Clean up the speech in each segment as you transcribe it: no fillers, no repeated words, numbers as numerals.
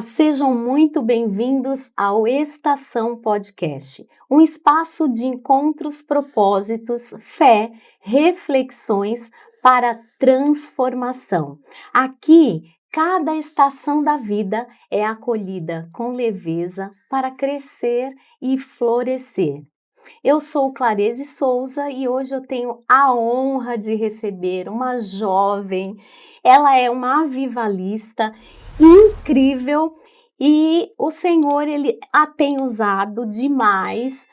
Sejam muito bem-vindos ao Estação Podcast, um espaço de encontros, propósitos, fé, reflexões para transformação. Aqui, cada estação da vida é acolhida com leveza para crescer e florescer. Eu sou Clarese Souza e hoje eu tenho a honra de receber uma jovem. Ela é uma avivalista incrível e o Senhor ele a tem usado demais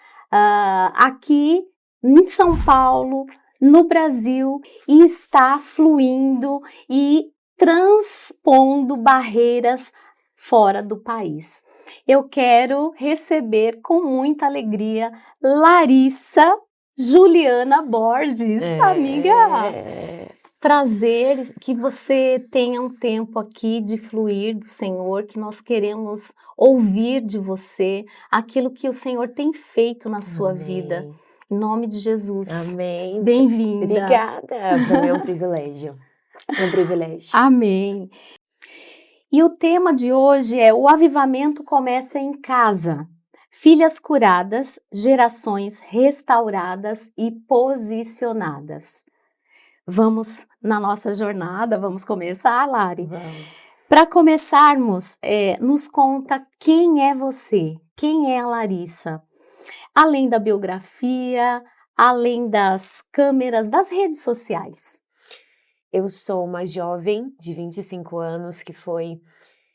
aqui em São Paulo, no Brasil, e está fluindo e transpondo barreiras fora do país. Eu quero receber com muita alegria Larissa Juliana Borges, amiga. Prazer que você tenha um tempo aqui de fluir do Senhor, que nós queremos ouvir de você aquilo que o Senhor tem feito na sua vida. Em nome de Jesus. Amém. Bem-vinda. Obrigada. Para mim é um privilégio. É um privilégio. Amém. E o tema de hoje é: o avivamento começa em casa. Filhas curadas, gerações restauradas e posicionadas. Vamos na nossa jornada, vamos começar, Lari? Vamos. Para começarmos, nos conta quem é você, quem é a Larissa? Além da biografia, além das câmeras, das redes sociais. Eu sou uma jovem de 25 anos que foi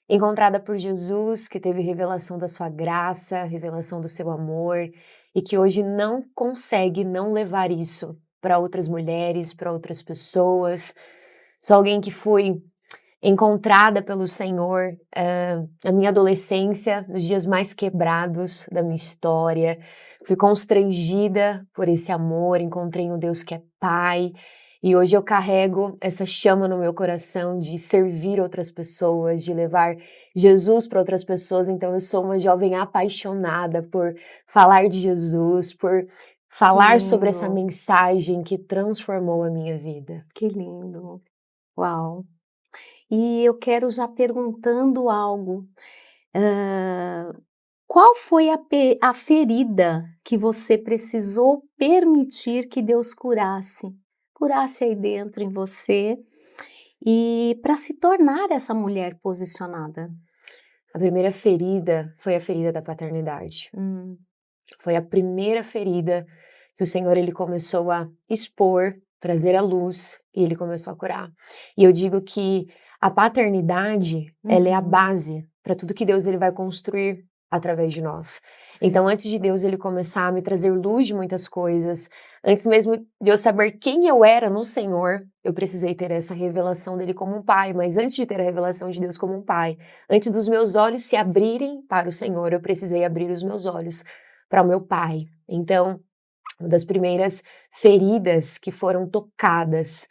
encontrada por Jesus, que teve revelação da sua graça, revelação do seu amor, e que hoje não consegue não levar isso para outras mulheres, para outras pessoas. Sou alguém que foi encontrada pelo Senhor na minha adolescência, nos dias mais quebrados da minha história. Fui constrangida por esse amor, encontrei um Deus que é Pai, e hoje eu carrego essa chama no meu coração de servir outras pessoas, de levar Jesus para outras pessoas. Então eu sou uma jovem apaixonada por falar de Jesus, por falar sobre essa mensagem que transformou a minha vida. Que lindo! Uau! E eu quero já perguntando algo. Qual foi a ferida que você precisou permitir que Deus curasse? Curasse aí dentro em você e para se tornar essa mulher posicionada? A primeira ferida foi a ferida da paternidade. Foi a primeira ferida que o Senhor ele começou a expor, trazer à luz, e ele começou a curar. E eu digo que a paternidade, ela é a base para tudo que Deus ele vai construir através de nós. Sim. Então, antes de Deus ele começar a me trazer luz de muitas coisas, antes mesmo de eu saber quem eu era no Senhor, eu precisei ter essa revelação dele como um pai. Mas antes de ter a revelação de Deus como um pai, antes dos meus olhos se abrirem para o Senhor, eu precisei abrir os meus olhos para o meu pai. Então, uma das primeiras feridas que foram tocadas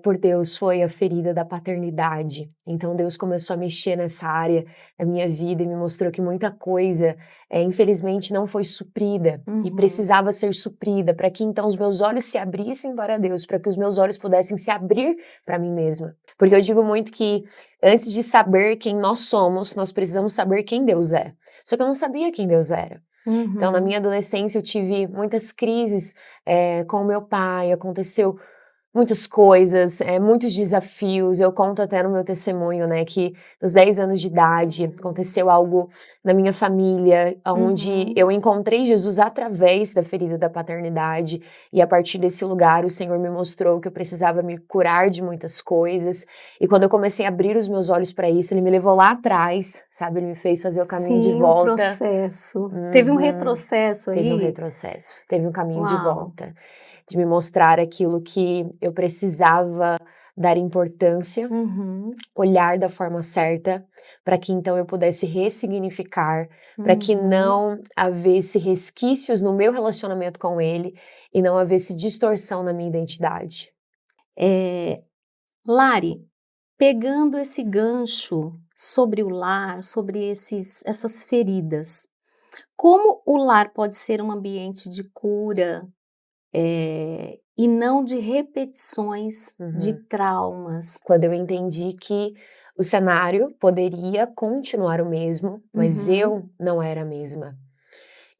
por Deus foi a ferida da paternidade. Então Deus começou a mexer nessa área da minha vida e me mostrou que muita coisa, infelizmente, não foi suprida e precisava ser suprida para que então os meus olhos se abrissem para Deus, para que os meus olhos pudessem se abrir para mim mesma. Porque eu digo muito que antes de saber quem nós somos, nós precisamos saber quem Deus é. Só que eu não sabia quem Deus era. Então, na minha adolescência, eu tive muitas crises com o meu pai, aconteceu muitas coisas, muitos desafios. Eu conto até no meu testemunho, né, que nos 10 anos de idade aconteceu algo na minha família, onde eu encontrei Jesus através da ferida da paternidade, e a partir desse lugar o Senhor me mostrou que eu precisava me curar de muitas coisas, e quando eu comecei a abrir os meus olhos para isso, Ele me levou lá atrás, sabe, Ele me fez fazer o caminho de volta. Um processo. Teve um retrocesso aí? Teve um retrocesso, teve um caminho de Uau. volta, de me mostrar aquilo que eu precisava dar importância, olhar da forma certa, para que então eu pudesse ressignificar, para que não havesse resquícios no meu relacionamento com ele e não havesse distorção na minha identidade. Lari, pegando esse gancho sobre o lar, sobre essas feridas, como o lar pode ser um ambiente de cura e não de repetições de traumas? Quando eu entendi que O cenário poderia continuar o mesmo, mas Uhum. eu não era a mesma.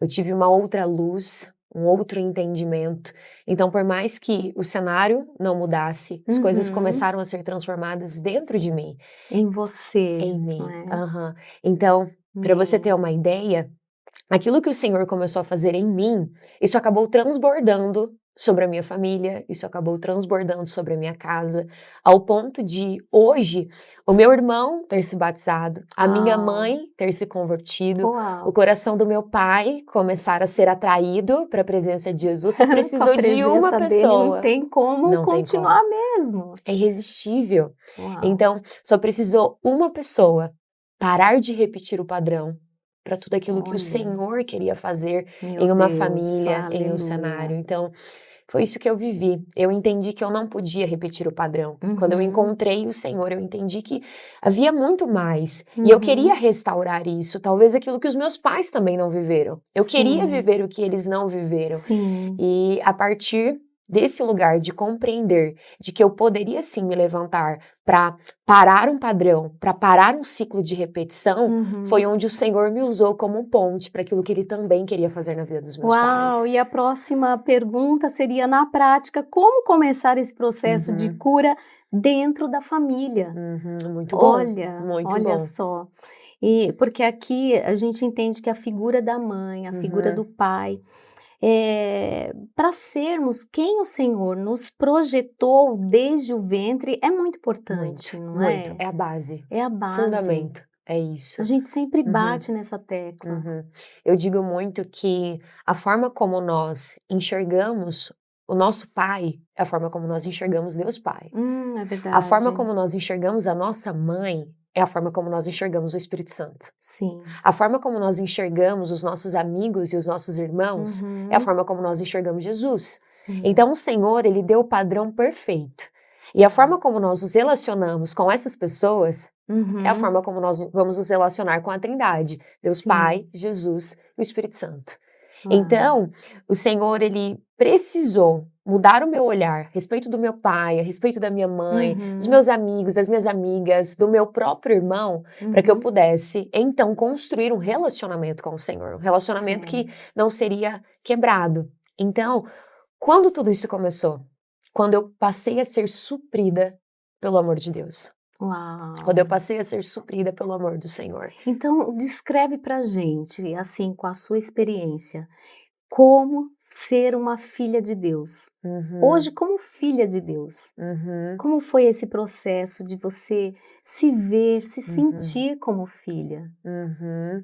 Eu tive uma outra luz, um outro entendimento. Então, por mais que o cenário não mudasse, as coisas Uhum. começaram a ser transformadas dentro de mim, Em você, em não mim. é? Aham. Então, para você ter Amém. uma ideia, aquilo que o Senhor começou a fazer em mim, isso acabou transbordando sobre a minha família, isso acabou transbordando sobre a minha casa, ao ponto de hoje o meu irmão ter se batizado, a minha Uau, mãe ter se convertido, o uau. coração do meu pai começar a ser atraído para a presença de Jesus, só Com a precisou de uma presença dele não pessoa. tem como Não tem como. continuar mesmo. É irresistível. Uau, Então, só precisou uma pessoa parar de repetir o padrão para tudo aquilo que o olha, Senhor queria fazer meu em uma Deus, família, em um aleluia. cenário. Então, foi isso que eu vivi. Eu entendi que eu não podia repetir o padrão. Quando eu Uhum, encontrei o Senhor, eu entendi que havia muito mais. E eu queria uhum, restaurar isso, talvez aquilo que os meus pais também não viveram. Eu queria sim, viver o que eles não viveram. sim, E a partir desse lugar de compreender de que eu poderia sim me levantar para parar um padrão, para parar um ciclo de repetição, foi uhum. onde o Senhor me usou como um ponte para aquilo que Ele também queria fazer na vida dos meus Uau, e a pais. próxima pergunta seria, na prática, como começar esse processo de Uhum, cura dentro da família? muito bom, Olha, muito olha bom. só. E porque aqui a gente entende que a figura da mãe, a figura do Uhum, pai, para sermos quem o Senhor nos projetou desde o ventre, é muito muito, importante, não muito. é? É a base, É a base. fundamento, é A isso. gente sempre Uhum. bate nessa tecla. Uhum. Eu digo muito que a forma como nós enxergamos o nosso pai é a forma como nós enxergamos Deus Pai. É A forma verdade. como nós enxergamos a nossa mãe é a forma como nós enxergamos o Espírito Santo. Sim. A forma como nós enxergamos os nossos amigos e os nossos irmãos é a Uhum. forma como nós enxergamos Jesus. Sim. Então o Senhor, ele deu o padrão perfeito. E a forma Uau. como nós nos relacionamos com essas pessoas é a Uhum. forma como nós vamos nos relacionar com a Trindade, Deus Sim. Pai, Jesus e o Espírito Santo. Uau. Então, o Senhor, ele precisou mudar o meu olhar a respeito do meu pai, a respeito da minha mãe, dos Uhum. meus amigos, das minhas amigas, do meu próprio irmão, para que eu Uhum. pudesse, então, construir um relacionamento com o Senhor, um relacionamento que Certo. não seria quebrado. Então, quando tudo isso começou? Quando eu passei a ser suprida pelo amor de Deus. Quando eu Uau. passei a ser suprida pelo amor do Senhor. Então, descreve pra gente, assim, com a sua experiência, como ser uma filha de Deus. Hoje, Uhum, como filha de Deus, uhum, como foi esse processo de você se ver, se uhum, sentir como filha? uhum.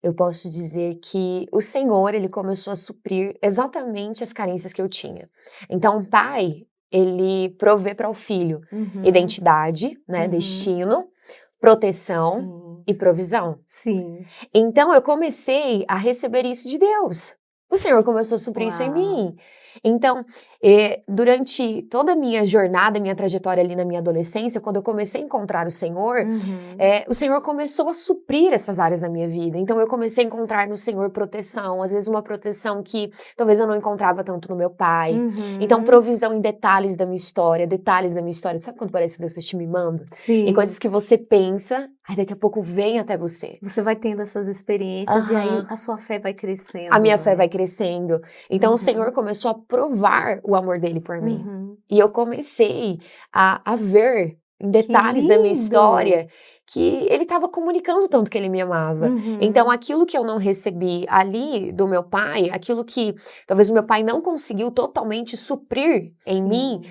Eu posso dizer que o Senhor, ele começou a suprir exatamente as carências que eu tinha. Então, o pai, ele provê para o filho Uhum, identidade, né, uhum. destino, proteção Sim, e provisão. sim. Então eu comecei a receber isso de Deus. O Senhor começou a suprir isso em Uau. mim. Então, durante toda a minha jornada, minha trajetória ali na minha adolescência, quando eu comecei a encontrar Uhum. o Senhor começou a suprir essas áreas da minha vida. Então, eu comecei a encontrar no Senhor proteção, às vezes uma proteção que talvez eu não encontrava tanto no meu pai. Então, Uhum. provisão em detalhes da minha história. Sabe quando parece que Deus está te mimando? Em Sim. coisas que você pensa, aí daqui a pouco vem até você. Você vai tendo essas experiências e aí Aham. a sua fé vai A crescendo, minha não fé é? vai crescendo. Então o Senhor Uhum. começou a provar o amor dele por mim. Uhum. E eu comecei a ver em Que detalhes da minha lindo! história que ele estava comunicando tanto que ele me amava. Então Uhum. aquilo que eu não recebi ali do meu pai, aquilo que talvez o meu pai não conseguiu totalmente suprir em mim, Sim.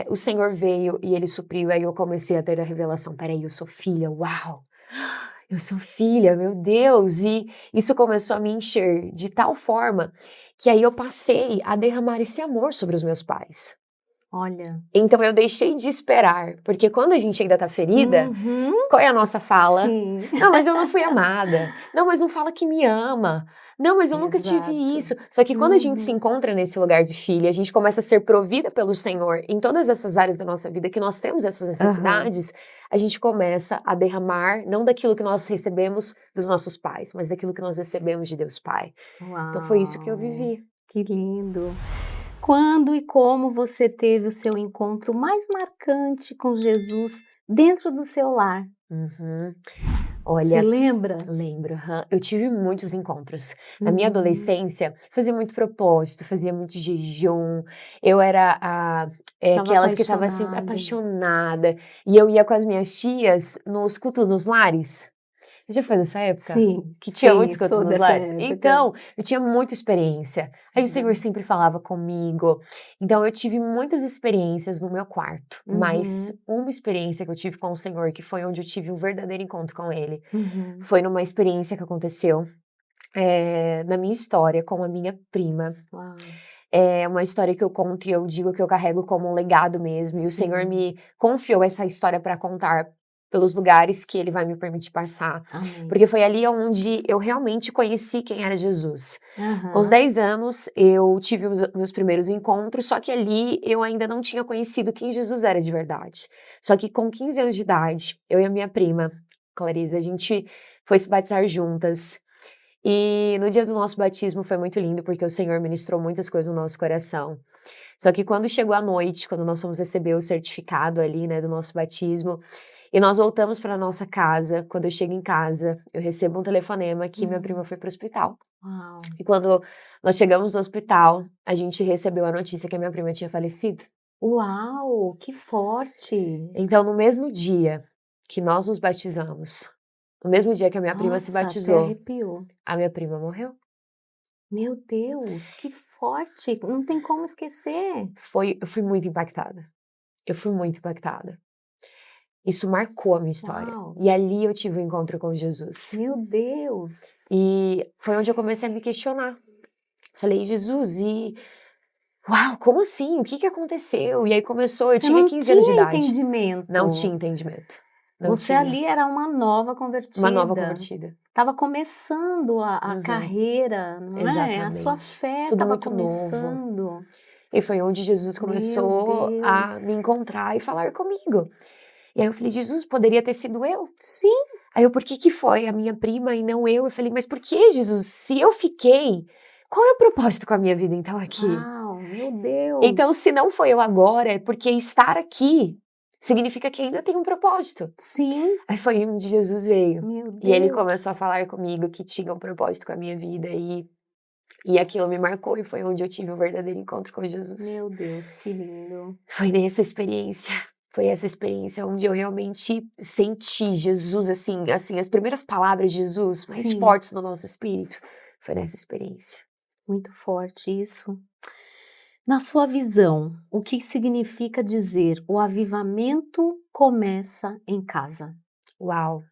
o Senhor veio e ele supriu. Aí eu comecei a ter a revelação: peraí, eu sou filha, uau! Eu sou filha, meu Deus! E isso começou a me encher de tal forma que aí eu passei a derramar esse amor sobre os meus pais. Olha. Então eu deixei de esperar, porque quando a gente ainda tá ferida, Uhum. qual é a nossa fala? Sim. Não, mas eu não fui amada. Não, mas não fala que me ama. Não, mas eu nunca tive Exato. isso. Só que quando a gente se Uhum. encontra nesse lugar de filha, a gente começa a ser provida pelo Senhor em todas essas áreas da nossa vida que nós temos essas Aham. necessidades, a gente começa a derramar não daquilo que nós recebemos dos nossos pais, mas daquilo que nós recebemos de Deus Pai. Então foi isso que eu Uau! vivi. Que lindo! Quando e como você teve o seu encontro mais marcante com Jesus dentro do seu lar. Uhum. Você Olha, lembra? lembro, eu tive muitos encontros. Na minha Uhum. adolescência, fazia muito propósito, fazia muito jejum. Eu era Estava aquelas que estava sempre apaixonada. apaixonada. E eu ia com as minhas tias nos cultos dos lares. Você já foi nessa época? Sim, Que tinha sim, muitos cultos sou nos dessa lares? época. Então, eu tinha muita experiência. Aí o Senhor Uhum. sempre falava comigo. Então, eu tive muitas experiências no meu quarto. Mas Uhum. uma experiência que eu tive com o Senhor, que foi onde eu tive um verdadeiro encontro com Ele, Uhum. foi numa experiência que aconteceu na minha história com a minha prima. Uau. É uma história que eu conto e eu digo que eu carrego como um legado mesmo. E o Senhor Sim. me confiou essa história para contar pelos lugares que Ele vai me permitir passar. Amém. Porque foi ali onde eu realmente conheci quem era Jesus. Com os Aham. 10 anos, eu tive os meus primeiros encontros, só que ali eu ainda não tinha conhecido quem Jesus era de verdade. Só que com 15 anos de idade, eu e a minha prima, Clarice, a gente foi se batizar juntas. E no dia do nosso batismo foi muito lindo, porque o Senhor ministrou muitas coisas no nosso coração. Só que quando chegou a noite, quando nós fomos receber o certificado ali, né, do nosso batismo, e nós voltamos para nossa casa, quando eu chego em casa, eu recebo um telefonema que minha prima Uhum. foi para o hospital. Uau. E quando nós chegamos no hospital, a gente recebeu a notícia que a minha prima tinha falecido. Uau, que forte. Então, no mesmo dia que nós nos batizamos, no mesmo dia que a minha prima se Nossa, até batizou, arrepiou. a minha prima morreu. Meu Deus, que forte. Não tem como esquecer. Eu fui muito impactada. Eu fui muito impactada. Isso marcou a minha história. Uau. E ali eu tive um encontro com Jesus. Meu Deus. E foi onde eu comecei a me questionar. Falei, Jesus, uau, como assim? O que que aconteceu? E aí começou, eu Você tinha não 15 anos de tinha idade. Não entendimento. tinha entendimento. Não Você tinha. ali era uma nova Uma nova convertida. convertida. Estava começando a Uhum, carreira, não é? A sua exatamente. fé Tudo estava muito novo. começando. E foi onde Jesus Meu começou a me Deus. encontrar e falar comigo. E aí eu falei, Jesus, poderia ter sido eu? Sim. Aí eu, por que que foi a minha prima e não eu? Eu falei, mas por que, Jesus? Se eu fiquei, qual é o propósito com a minha vida então aqui? Uau, meu Então, se Deus. não foi eu agora, é porque estar aqui significa que ainda tem um propósito. Sim, Aí foi onde Jesus veio. meu E ele começou a Deus. falar comigo que tinha um propósito com a minha vida e aquilo me marcou e foi onde eu tive o verdadeiro encontro com Jesus. Meu Deus, que lindo. Foi essa experiência onde eu realmente senti Jesus, assim, as primeiras palavras de Jesus mais Sim, fortes no nosso espírito, foi nessa experiência. muito forte isso. Na sua visão, o que significa dizer o avivamento começa em casa? Uau!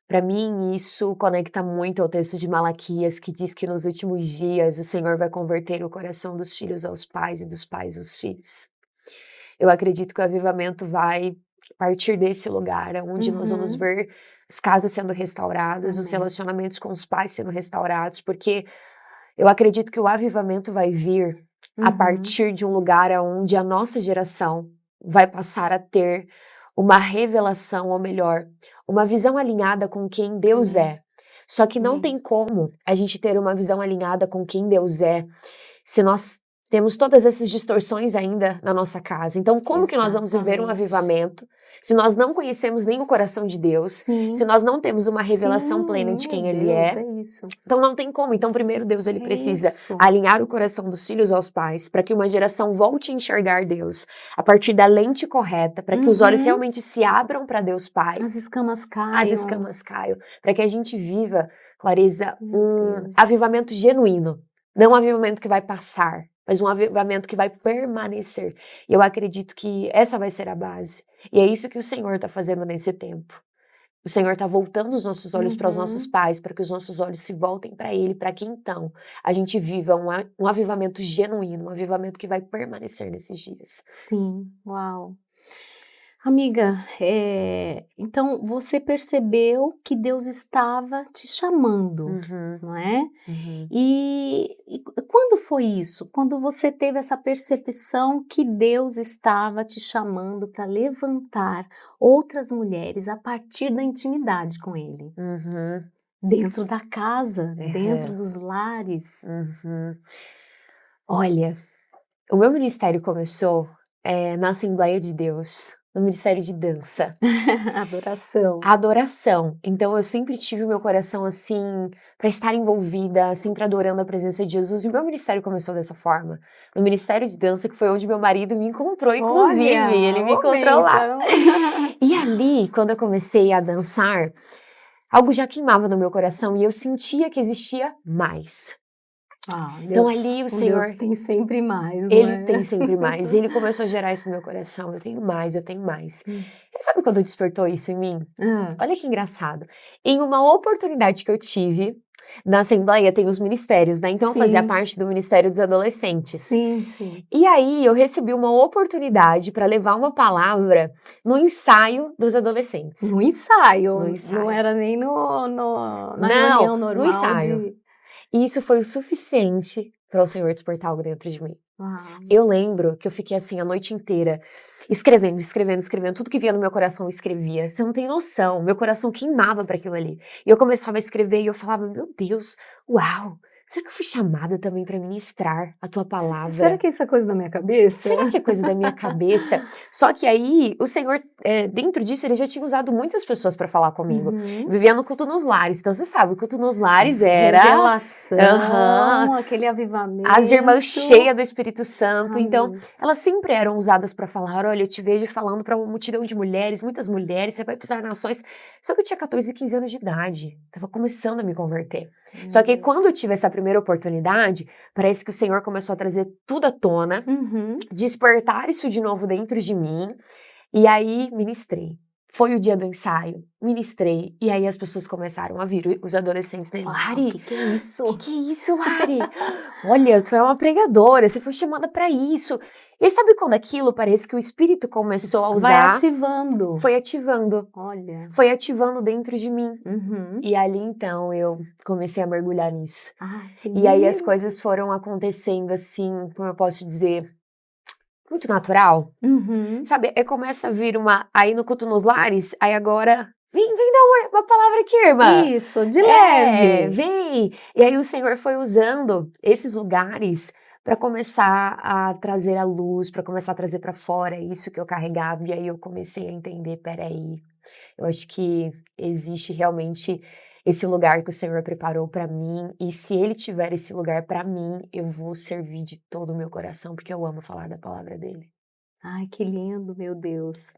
Para mim isso conecta muito ao texto de Malaquias que diz que nos últimos dias o Senhor vai converter o coração dos filhos aos pais e dos pais aos filhos. Eu acredito que o avivamento vai partir desse lugar, onde nós vamos Uhum. ver as casas sendo restauradas, os Amém. relacionamentos com os pais sendo restaurados, porque eu acredito que o avivamento vai vir a Uhum. partir de um lugar onde a nossa geração vai passar a ter uma revelação, ou melhor, uma visão alinhada com quem Deus Amém. é. Só que não Amém. tem como a gente ter uma visão alinhada com quem Deus é se nós temos todas essas distorções ainda na nossa casa. Então, como que nós vamos viver um Exatamente. avivamento se nós não conhecemos nem o coração de Deus, se Sim, nós não temos uma revelação plena sim, de meu quem Ele Deus, é? é isso. Então não tem como. Então primeiro Deus ele É precisa isso. alinhar o coração dos filhos aos pais, para que uma geração volte a enxergar Deus a partir da lente correta, para que os olhos Uhum. realmente se abram para Deus Pai, As escamas as caiam. escamas caiam, para que a gente viva, Clareza, Meu um Deus. avivamento genuíno, não um avivamento que vai passar, mas um avivamento que vai permanecer. E eu acredito que essa vai ser a base. E é isso que o Senhor está fazendo nesse tempo. O Senhor está voltando os nossos olhos para os nossos Uhum. pais, para que os nossos olhos se voltem para Ele, para que então a gente viva um avivamento genuíno, um avivamento que vai permanecer nesses dias. Sim, uau. Amiga, então você percebeu que Deus estava te chamando, Uhum, não é? uhum. E quando foi isso? Quando você teve essa percepção que Deus estava te chamando para levantar outras mulheres a partir da intimidade com Ele, Uhum, dentro da casa, dentro é, dos lares? uhum. Olha, o meu ministério começou na Assembleia de Deus, No ministério de dança. Adoração. Adoração. Então eu sempre tive o meu coração assim, para estar envolvida, sempre adorando a presença de Jesus. E o meu ministério começou dessa forma. No ministério de dança, que foi onde meu marido me encontrou, inclusive. Olha, Ele me ô encontrou lá. bênção. E ali, quando eu comecei a dançar, algo já queimava no meu coração e eu sentia que existia mais. Então ali o Com Deus Senhor, tem sempre mais, não Ele é? tem sempre mais. Ele começou a gerar isso no meu coração. Eu tenho mais, eu tenho mais. E sabe quando despertou isso em mim? Hã. Olha que engraçado. Em uma oportunidade que eu tive, na Assembleia tem os ministérios, né? Então eu fazia Sim, parte do Ministério dos Adolescentes. sim. E aí eu recebi uma oportunidade para levar uma palavra no ensaio dos adolescentes. No ensaio, No não ensaio. era nem na Não, reunião no normal ensaio. de E isso foi o suficiente para o Senhor despertar algo dentro de mim. uau. Eu lembro que eu fiquei assim a noite inteira, escrevendo, tudo que vinha no meu coração eu escrevia. Você não tem noção, meu coração queimava para aquilo ali. E eu começava a escrever e eu falava, meu Deus, uau, será que eu fui chamada também para ministrar a tua Será palavra? que isso é coisa da minha cabeça? Será que é coisa da minha cabeça? Só que aí, o Senhor, dentro disso, ele já tinha usado muitas pessoas para falar comigo. Uhum. Vivia no culto nos lares. Então, você sabe, o culto nos lares era... Revelação, Aham. aquele avivamento. As irmãs cheias do Espírito Santo. Então, Amém. elas sempre eram usadas para falar, olha, eu te vejo falando para uma multidão de mulheres, muitas mulheres, você vai pisar nações. Só que eu tinha 14, 15 anos de idade. Tava começando a me converter. Só que aí, quando eu tive essa primeira oportunidade, parece que o Senhor começou a trazer tudo à tona, Uhum. despertar isso de novo dentro de mim, e aí ministrei. Foi o dia do ensaio, ministrei, e aí as pessoas começaram a vir, os adolescentes, né? Uau, Lari, que é isso? que é isso, Lari? Olha, tu é uma pregadora, você foi chamada para isso. E aí, sabe quando aquilo parece que o Espírito começou a Vai usar? ativando. Olha, foi ativando dentro de mim. Uhum. E ali então eu comecei a mergulhar nisso. Que E aí as lindo. coisas foram acontecendo assim, como eu posso dizer, muito natural. Uhum. Sabe, começa a vir aí no culto nos lares, aí agora, vem dar uma palavra aqui, irmã. Isso, de leve. Vem. E aí o Senhor foi usando esses lugares para começar a trazer a luz, para começar a trazer para fora isso que eu carregava. E aí eu comecei a entender, peraí, eu acho que existe realmente esse lugar que o Senhor preparou para mim, e se Ele tiver esse lugar para mim, eu vou servir de todo o meu coração, porque eu amo falar da palavra dele. Ai, que lindo, meu Deus.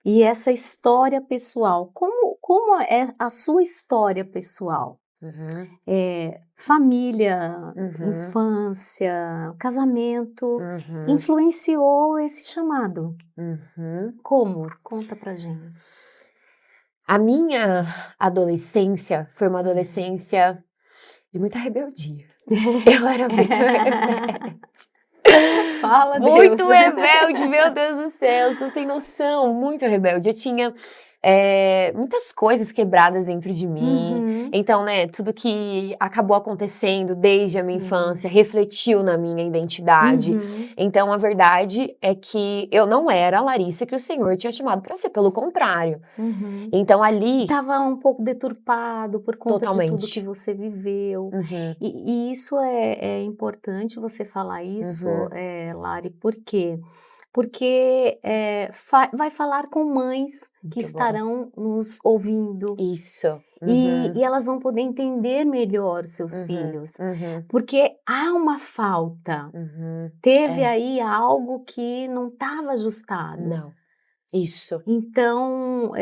E essa história pessoal, como é a sua história pessoal? Uhum, Família, uhum, infância, casamento, uhum, influenciou esse chamado? uhum. Como? Conta pra gente. A minha adolescência foi uma adolescência de muita rebeldia. Eu era muito rebelde. Fala, Deus. Muito rebelde, meu Deus do céu, você não tem noção, muito rebelde. Eu tinha muitas coisas quebradas dentro de mim. Uhum. Então, né, tudo que acabou acontecendo desde a minha Sim. infância refletiu na minha identidade. Uhum. Então, a verdade é que eu não era a Larissa que o Senhor tinha chamado para ser, pelo contrário. Uhum. Então, ali, Estava um pouco deturpado por conta de tudo que totalmente. você viveu. Uhum, E isso é importante você falar isso, uhum, Lari, por quê? Porque vai falar com mães que muito bom. estarão nos ouvindo Isso. e elas vão poder entender melhor os seus Uhum, filhos, uhum, porque há uma falta. uhum. Teve aí algo que não estava ajustado. Não, isso. Então,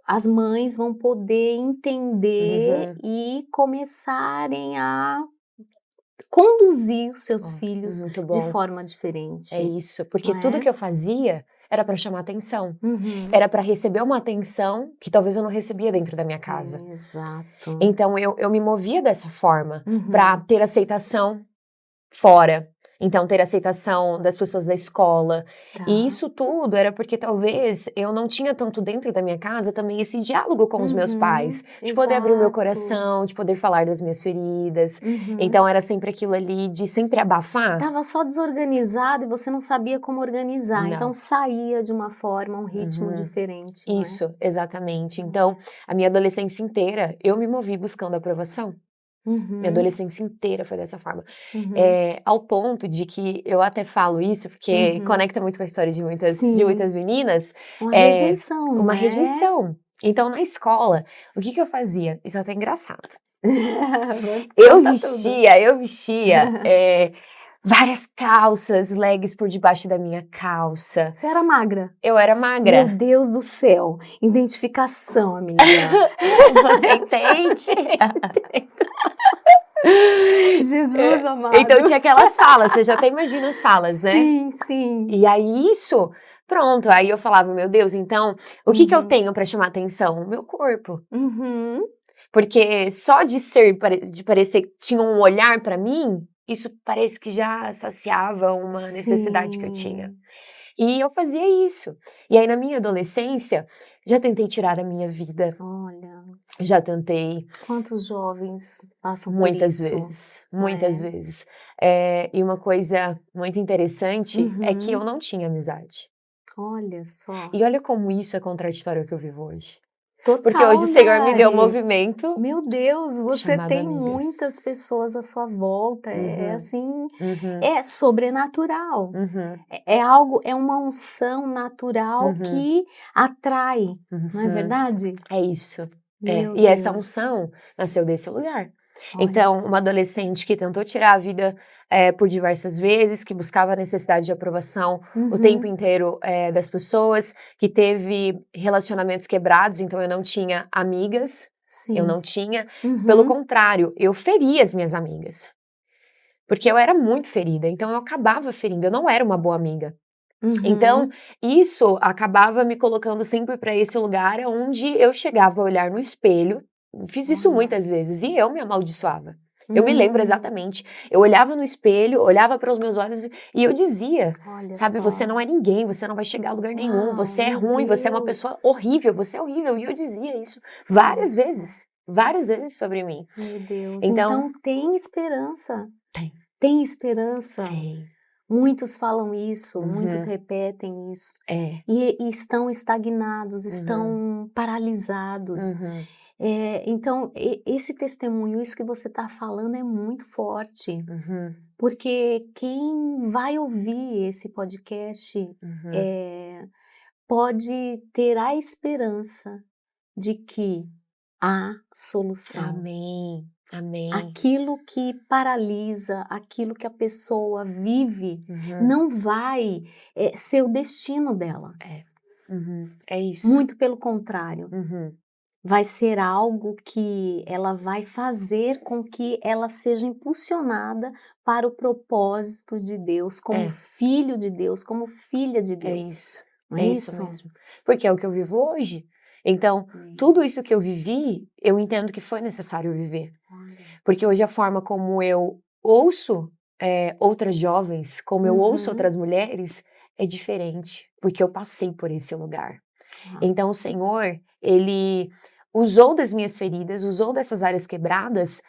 as mães vão poder entender Uhum. e começarem a conduzir os seus Ó, filhos muito de bom. forma É diferente, isso, porque não tudo é? que eu fazia era para chamar atenção. Uhum. Era para receber uma atenção que talvez eu não recebia dentro da minha casa. Exato. Então eu me movia dessa forma para Uhum. ter aceitação fora. Então, ter aceitação das pessoas da escola. Tá. E isso tudo era porque talvez eu não tinha tanto dentro da minha casa também esse diálogo com os meus pais. De poder abrir o meu Exato. coração, de poder falar das minhas feridas. Uhum. Então, era sempre aquilo ali de sempre abafar. Tava só desorganizado e você não sabia como organizar, então Não. saía de uma forma, um ritmo Uhum. diferente, não é? Isso, exatamente. Então, a minha adolescência inteira, eu me movi buscando aprovação. Minha adolescência inteira foi dessa forma. Uhum. Ao ponto de que eu até falo isso, porque Uhum. conecta muito com a história de Sim. muitas meninas. Uma rejeição, não Uma é? rejeição. Então, na escola, o que eu fazia? Isso é até engraçado. Conta tudo. Eu vestia várias calças, leggings por debaixo da minha calça. Você era magra? Eu era magra. Meu Deus do céu. Identificação, amiga. Você entende? Jesus amado. Então tinha aquelas falas, você já até imagina as falas, né? Sim, sim. E aí isso, pronto, aí eu falava, meu Deus, então, o que eu tenho pra chamar atenção? O meu corpo. Uhum. Porque só de parecer que tinha um olhar pra mim, isso parece que já saciava uma necessidade que eu tinha. Sim. E eu fazia isso. E aí na minha adolescência, já tentei tirar a minha vida, Olha, já tentei quantos jovens passam por muitas isso? vezes, muitas É. vezes. E uma coisa muito interessante é que eu não tinha amizade. Olha só. E olha como isso é contraditório ao que eu vivo hoje. Total, Porque hoje o Senhor me deu um Dari. movimento Meu Deus, você chamado tem amigas. muitas pessoas à sua volta. É assim, Uhum, é sobrenatural. uhum, É algo, é uma unção natural uhum, que atrai, não é uhum. verdade? É isso. Meu E essa Deus. unção nasceu desse lugar. Olha. Então, uma adolescente que tentou tirar a vida por diversas vezes, que buscava a necessidade de aprovação o tempo inteiro das pessoas, que teve relacionamentos quebrados, então eu não tinha amigas, eu Sim. não tinha. Pelo contrário, eu feria as minhas amigas. Porque eu era muito ferida, então eu acabava ferindo, eu não era uma boa amiga. Então, isso acabava me colocando sempre para esse lugar onde eu chegava a olhar no espelho, fiz isso Olha. muitas vezes, e eu me amaldiçoava. Eu me lembro exatamente. Eu olhava no espelho, olhava para os meus olhos e eu dizia, Olha sabe, só. você não é ninguém, você não vai chegar a lugar nenhum, Uau, você é meu ruim, você é uma pessoa Deus. horrível, você é horrível. E eu dizia isso Olha só. várias vezes sobre mim. Meu Deus. Então, Então tem esperança. tem. Tem esperança. Sim. Muitos falam isso, muitos Uhum. repetem isso. É. E estão estagnados, estão paralisados. Uhum. Então, esse testemunho, isso que você está falando é muito forte, Uhum. porque quem vai ouvir esse podcast Uhum. pode ter a esperança de que há solução. Amém. Amém. Aquilo que paralisa, aquilo que a pessoa vive, Uhum. não vai ser o destino dela. É isso. Muito pelo contrário. Uhum. Vai ser algo que ela vai fazer com que ela seja impulsionada para o propósito de Deus, como filho de Deus, como filha de É Deus. isso. Não É isso mesmo. Porque é o que eu vivo hoje. Então, tudo isso que eu vivi, eu entendo que foi necessário viver. Olha. Porque hoje a forma como eu ouço outras jovens, como eu ouço outras mulheres, é diferente. Porque eu passei por esse lugar. Então, o Senhor, Ele usou das minhas feridas, usou dessas áreas quebradas,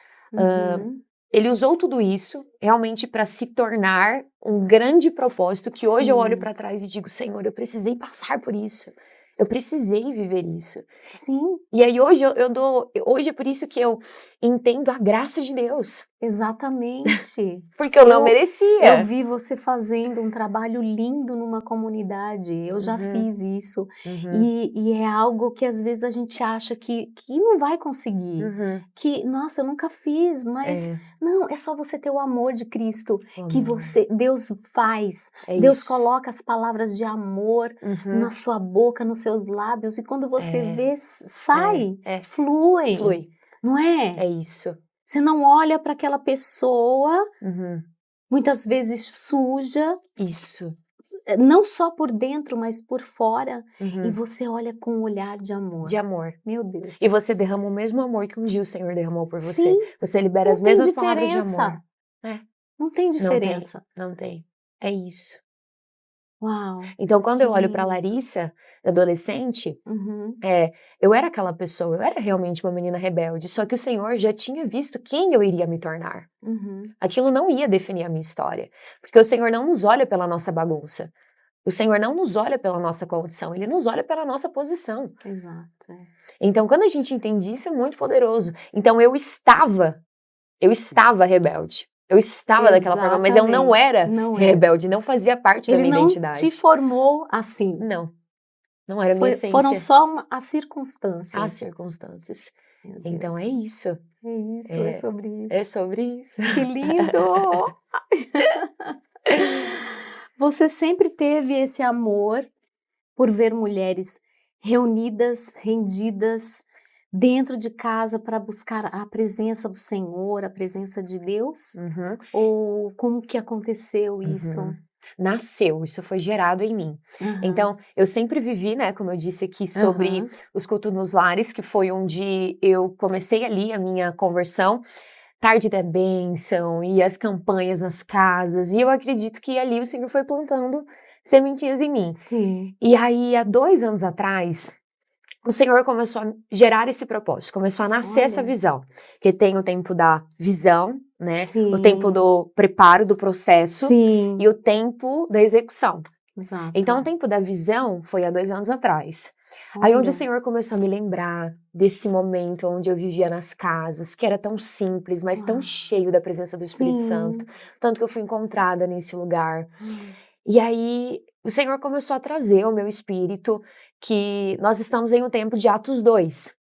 Ele usou tudo isso realmente para se tornar um grande propósito que hoje eu olho Sim. para trás e digo, Senhor, eu precisei passar por isso. Eu precisei viver isso. Sim. E aí hoje hoje é por isso que eu entendo a graça de Deus. Exatamente. Porque eu não merecia. Eu vi você fazendo um trabalho lindo numa comunidade, eu já fiz isso, e é algo que às vezes a gente acha que não vai conseguir, que, nossa, eu nunca fiz, mas não, é só você ter o amor de Cristo, que Deus faz, Deus isso. coloca as palavras de amor na sua boca, nos seus lábios, e quando você vê, sai, flui, Flui. não é? É isso. Você não olha para aquela pessoa, muitas vezes suja, Isso. não só por dentro, mas por fora, e você olha com um olhar de amor. De amor. Meu Deus. E você derrama o mesmo amor que um dia o Senhor derramou por você. Sim. Você libera Não as mesmas tem palavras de diferença. amor. Não tem diferença. Não tem. É isso. Uau. Então, quando que eu olho para lindo. Larissa, adolescente, eu era aquela pessoa, eu era realmente uma menina rebelde, só que o Senhor já tinha visto quem eu iria me tornar. Aquilo não ia definir a minha história, porque o Senhor não nos olha pela nossa bagunça. O Senhor não nos olha pela nossa condição, Ele nos olha pela nossa posição. Exato. Então, quando a gente entende isso, é muito poderoso. Então, eu estava Eu estava rebelde. Eu estava daquela forma, mas eu não era rebelde, não fazia parte da minha identidade. Ele não te formou assim. Não era a minha essência. Foram só as circunstâncias. As circunstâncias. Então é isso. É sobre isso. É sobre isso. Que lindo! Você sempre teve esse amor por ver mulheres reunidas, rendidas, dentro de casa para buscar a presença do Senhor, a presença de Deus? Ou como que aconteceu isso? Nasceu, isso foi gerado em mim. Então, eu sempre vivi, né, como eu disse aqui, sobre os cultos nos lares, que foi onde eu comecei ali a minha conversão, tarde da bênção, e as campanhas nas casas, e eu acredito que ali o Senhor foi plantando sementinhas em mim. Sim. E aí, há 2 anos atrás, o Senhor começou a gerar esse propósito, começou a nascer essa visão, que tem o tempo da visão, né? Sim. O tempo do preparo do processo. Sim. E o tempo da execução. Exato. Então, o tempo da visão foi há 2 anos atrás. Aí onde o Senhor começou a me lembrar desse momento onde eu vivia nas casas, que era tão simples, mas tão cheio da presença do Espírito Santo. Tanto que eu fui encontrada nesse lugar. E aí o Senhor começou a trazer ao meu espírito que nós estamos em um tempo de Atos 2,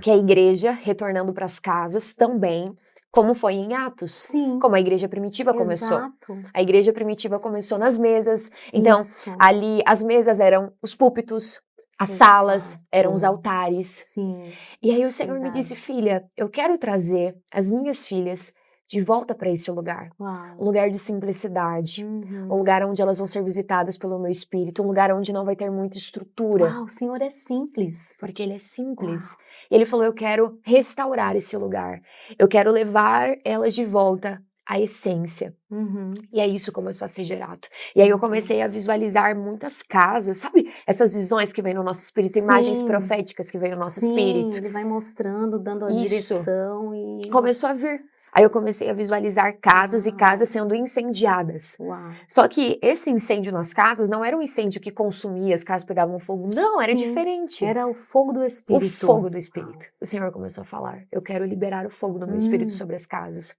que é a igreja retornando para as casas também, como foi em Atos. Sim. Como a igreja primitiva começou. Exato. A igreja primitiva começou nas mesas. Então, ali as mesas eram os púlpitos, as salas eram os altares. Sim. E aí o Senhor me disse, filha, eu quero trazer as minhas filhas de volta para esse lugar. Um lugar de simplicidade. Um lugar onde elas vão ser visitadas pelo meu espírito. Um lugar onde não vai ter muita estrutura. O Senhor é simples. Porque Ele é simples. E Ele falou, eu quero restaurar esse lugar. Eu quero levar elas de volta à essência. E aí isso começou a ser gerado. E aí eu comecei a visualizar muitas casas, sabe? Essas visões que vem no nosso espírito, imagens proféticas que vem no nosso espírito. Ele vai mostrando, dando a direção e... Começou a vir. Aí eu comecei a visualizar casas e casas sendo incendiadas. Só que esse incêndio nas casas não era um incêndio que consumia, as casas pegavam fogo. Não, era diferente. Era o fogo do Espírito. O fogo do Espírito. O Senhor começou a falar, eu quero liberar o fogo do meu Espírito sobre as casas.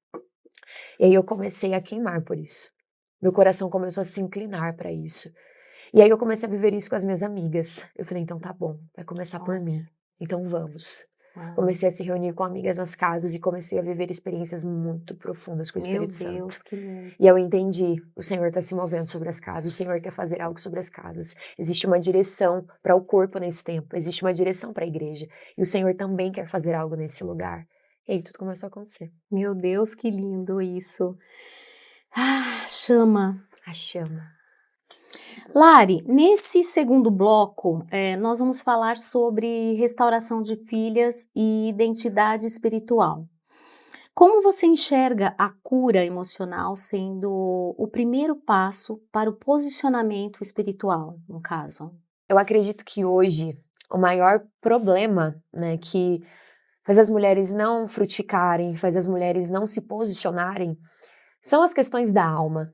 E aí eu comecei a queimar por isso. Meu coração começou a se inclinar para isso. E aí eu comecei a viver isso com as minhas amigas. Eu falei, então tá bom, vai começar por mim. Então vamos. Comecei a se reunir com amigas nas casas e comecei a viver experiências muito profundas com o Espírito Santo. Meu Deus, que lindo. E eu entendi, o Senhor está se movendo sobre as casas, o Senhor quer fazer algo sobre as casas. Existe uma direção para o corpo nesse tempo, existe uma direção para a igreja. E o Senhor também quer fazer algo nesse lugar. E aí tudo começou a acontecer. Meu Deus, que lindo isso. Chama. A chama. Lari, nesse segundo bloco, nós vamos falar sobre restauração de filhas e identidade espiritual. Como você enxerga a cura emocional sendo o primeiro passo para o posicionamento espiritual, no caso? Eu acredito que hoje o maior problema, né, que faz as mulheres não frutificarem, faz as mulheres não se posicionarem, são as questões da alma.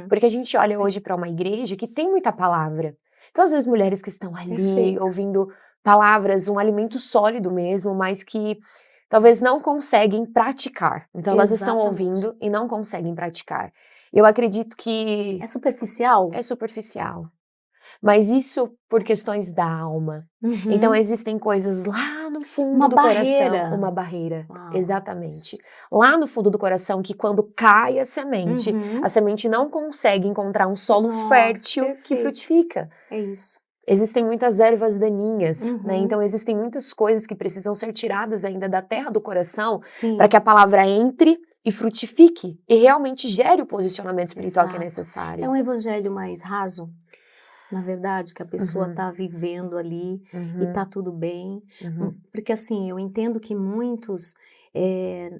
Porque a gente olha hoje para uma igreja que tem muita palavra. Então, às vezes, mulheres que estão ali ouvindo palavras, um alimento sólido mesmo, mas que talvez não conseguem praticar. Então, elas estão ouvindo e não conseguem praticar. Eu acredito que... É superficial? É superficial. Mas isso por questões da alma. Então, existem coisas lá no fundo do coração. Uma barreira. Exatamente. Lá no fundo do coração, que quando cai a semente não consegue encontrar um solo fértil que frutifica. É isso. Existem muitas ervas daninhas, né? Então, existem muitas coisas que precisam ser tiradas ainda da terra do coração para que a palavra entre e frutifique e realmente gere o posicionamento espiritual que é necessário. É um evangelho mais raso? Na verdade, que a pessoa está vivendo ali e está tudo bem. Porque assim, eu entendo que muitos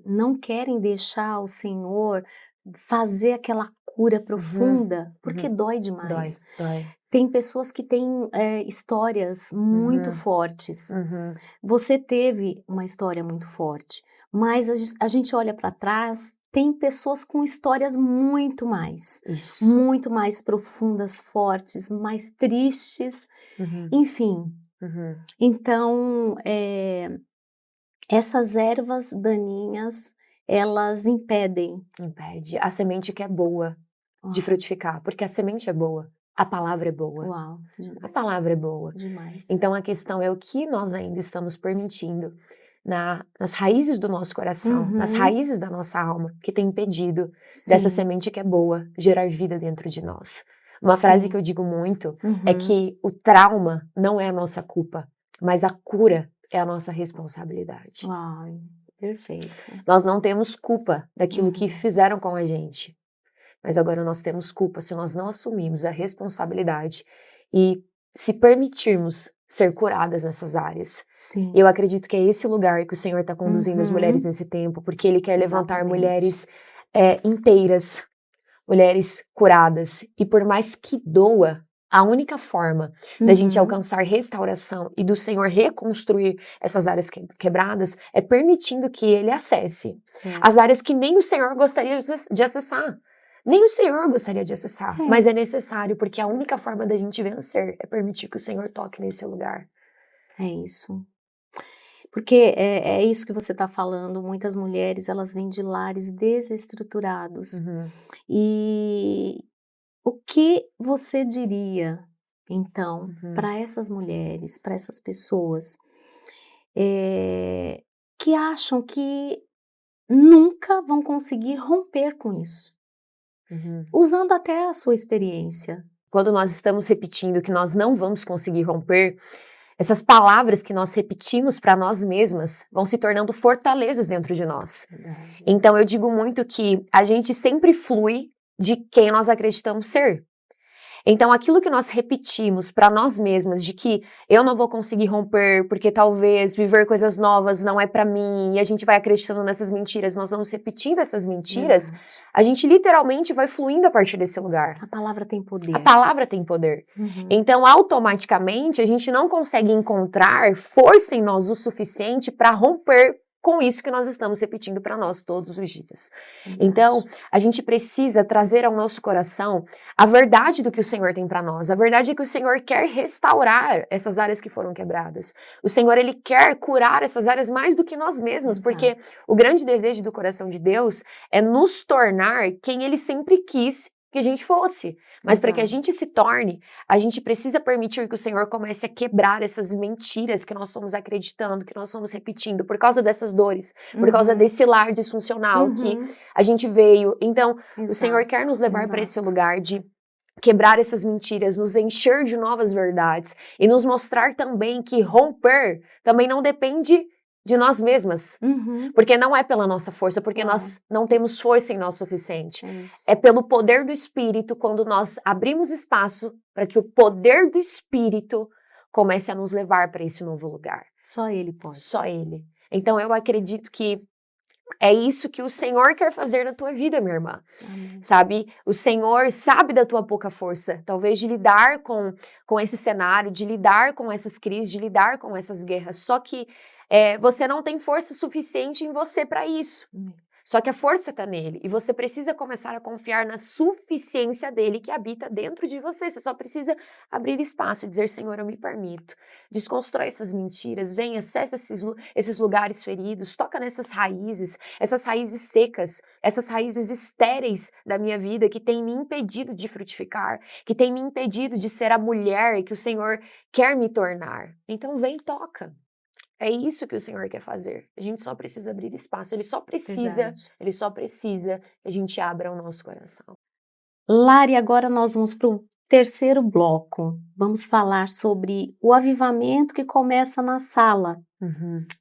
não querem deixar o Senhor fazer aquela cura profunda, porque dói demais. Dói. Tem pessoas que têm histórias muito fortes. Você teve uma história muito forte, mas a gente olha para trás, tem pessoas com histórias muito mais profundas, fortes, mais tristes, enfim. Então, essas ervas daninhas, elas impedem. Impede. A semente que é boa de frutificar, porque a semente é boa, a palavra é boa. Uau, A demais. palavra é boa. Demais. Então a questão é o que nós ainda estamos permitindo nas raízes do nosso coração, nas raízes da nossa alma, que tem impedido dessa semente que é boa gerar vida dentro de nós. Uma frase que eu digo muito é que o trauma não é a nossa culpa, mas a cura é a nossa responsabilidade. Uau, perfeito. Nós não temos culpa daquilo que fizeram com a gente, mas agora nós temos culpa se nós não assumimos a responsabilidade e se permitirmos ser curadas nessas áreas. Sim. Eu acredito que é esse lugar que o Senhor está conduzindo as mulheres nesse tempo, porque Ele quer levantar mulheres inteiras, mulheres curadas. E por mais que doa, a única forma da gente alcançar restauração e do Senhor reconstruir essas áreas quebradas é permitindo que Ele acesse as áreas que nem o Senhor gostaria de acessar. Nem o Senhor gostaria de acessar, mas é necessário, porque a única forma da gente vencer é permitir que o Senhor toque nesse lugar. É isso. Porque é isso que você está falando, muitas mulheres, elas vêm de lares desestruturados. E o que você diria, então, para essas mulheres, para essas pessoas que acham que nunca vão conseguir romper com isso? Usando até a sua experiência. Quando nós estamos repetindo que nós não vamos conseguir romper, essas palavras que nós repetimos para nós mesmas vão se tornando fortalezas dentro de nós. Então eu digo muito que a gente sempre flui de quem nós acreditamos ser. Então aquilo que nós repetimos para nós mesmas de que eu não vou conseguir romper porque talvez viver coisas novas não é para mim, e a gente vai acreditando nessas mentiras, nós vamos repetindo essas mentiras, a gente literalmente vai fluindo a partir desse lugar. A palavra tem poder. A palavra tem poder. Então automaticamente a gente não consegue encontrar força em nós o suficiente para romper com isso que nós estamos repetindo para nós todos os dias. Então, a gente precisa trazer ao nosso coração a verdade do que o Senhor tem para nós. A verdade é que o Senhor quer restaurar essas áreas que foram quebradas. O Senhor, Ele quer curar essas áreas mais do que nós mesmos, porque o grande desejo do coração de Deus é nos tornar quem Ele sempre quis que a gente fosse. Mas para que a gente se torne, a gente precisa permitir que o Senhor comece a quebrar essas mentiras que nós somos acreditando, que nós somos repetindo, por causa dessas dores, por causa desse lar disfuncional que a gente veio. Então, o Senhor quer nos levar para esse lugar de quebrar essas mentiras, nos encher de novas verdades e nos mostrar também que romper também não depende de nós mesmas, porque não é pela nossa força, porque nós não temos força em nós suficiente. É pelo poder do Espírito, quando nós abrimos espaço para que o poder do Espírito comece a nos levar para esse novo lugar. Só Ele pode. Só Ele. Então eu acredito que é isso que o Senhor quer fazer na tua vida, minha irmã. Sabe? O Senhor sabe da tua pouca força, talvez de lidar com esse cenário, de lidar com essas crises, de lidar com essas guerras. Só que você não tem força suficiente em você para isso. Só que a força está nele. E você precisa começar a confiar na suficiência dele que habita dentro de você. Você só precisa abrir espaço e dizer, Senhor, eu me permito. Desconstrói essas mentiras. Vem, acessa esses lugares feridos. Toca nessas raízes. Essas raízes secas. Essas raízes estéreis da minha vida que tem me impedido de frutificar. Que tem me impedido de ser a mulher que o Senhor quer me tornar. Então vem, toca. É isso que o Senhor quer fazer. A gente só precisa abrir espaço. Ele só precisa que a gente abra o nosso coração. Lari, agora nós vamos para o terceiro bloco. Vamos falar sobre o avivamento que começa na sala.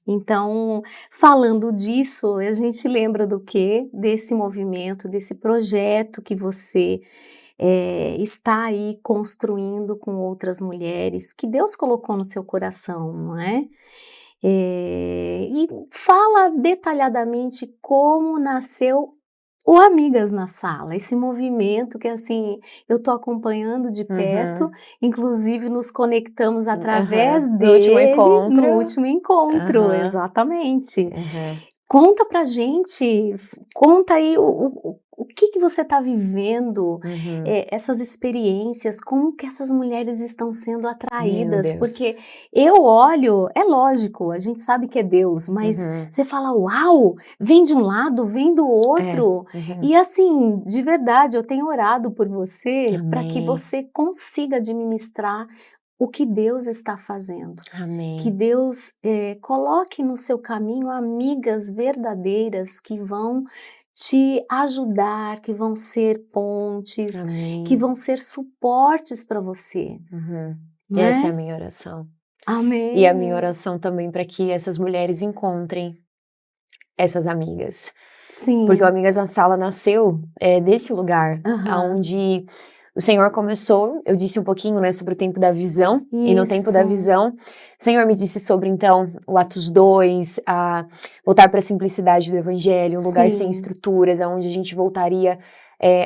Então, falando disso, a gente lembra do quê? Desse movimento, desse projeto que você está aí construindo com outras mulheres, que Deus colocou no seu coração, não é? E fala detalhadamente como nasceu o Amigas na Sala, esse movimento que assim, eu estou acompanhando de perto, inclusive nos conectamos através dele no último encontro, exatamente. Conta pra gente, conta aí o que você está vivendo, Uhum. essas experiências, como que essas mulheres estão sendo Meu atraídas, porque Deus. eu olho, é lógico, a gente sabe que é Deus, mas Uhum. você fala, uau, vem de um lado, vem do É. outro, Uhum. e assim, de verdade, eu tenho orado por você para que Amém. você consiga administrar o que Deus está fazendo. Que Amém. Deus coloque no seu caminho amigas verdadeiras que vão te ajudar, que vão ser pontes, que Amém. vão ser suportes para você, Uhum. Essa é né? a minha oração. E a minha Amém. oração também para que essas mulheres encontrem essas amigas. Porque o Sim. Amigas na Sala nasceu, desse lugar, Aham. aonde o Senhor começou, eu disse um pouquinho, né, sobre o tempo da visão, e no tempo da Isso. visão, o Senhor me disse sobre, então, o Atos 2, a voltar para a simplicidade do Evangelho, um lugar sem Sim. estruturas, aonde a gente voltaria,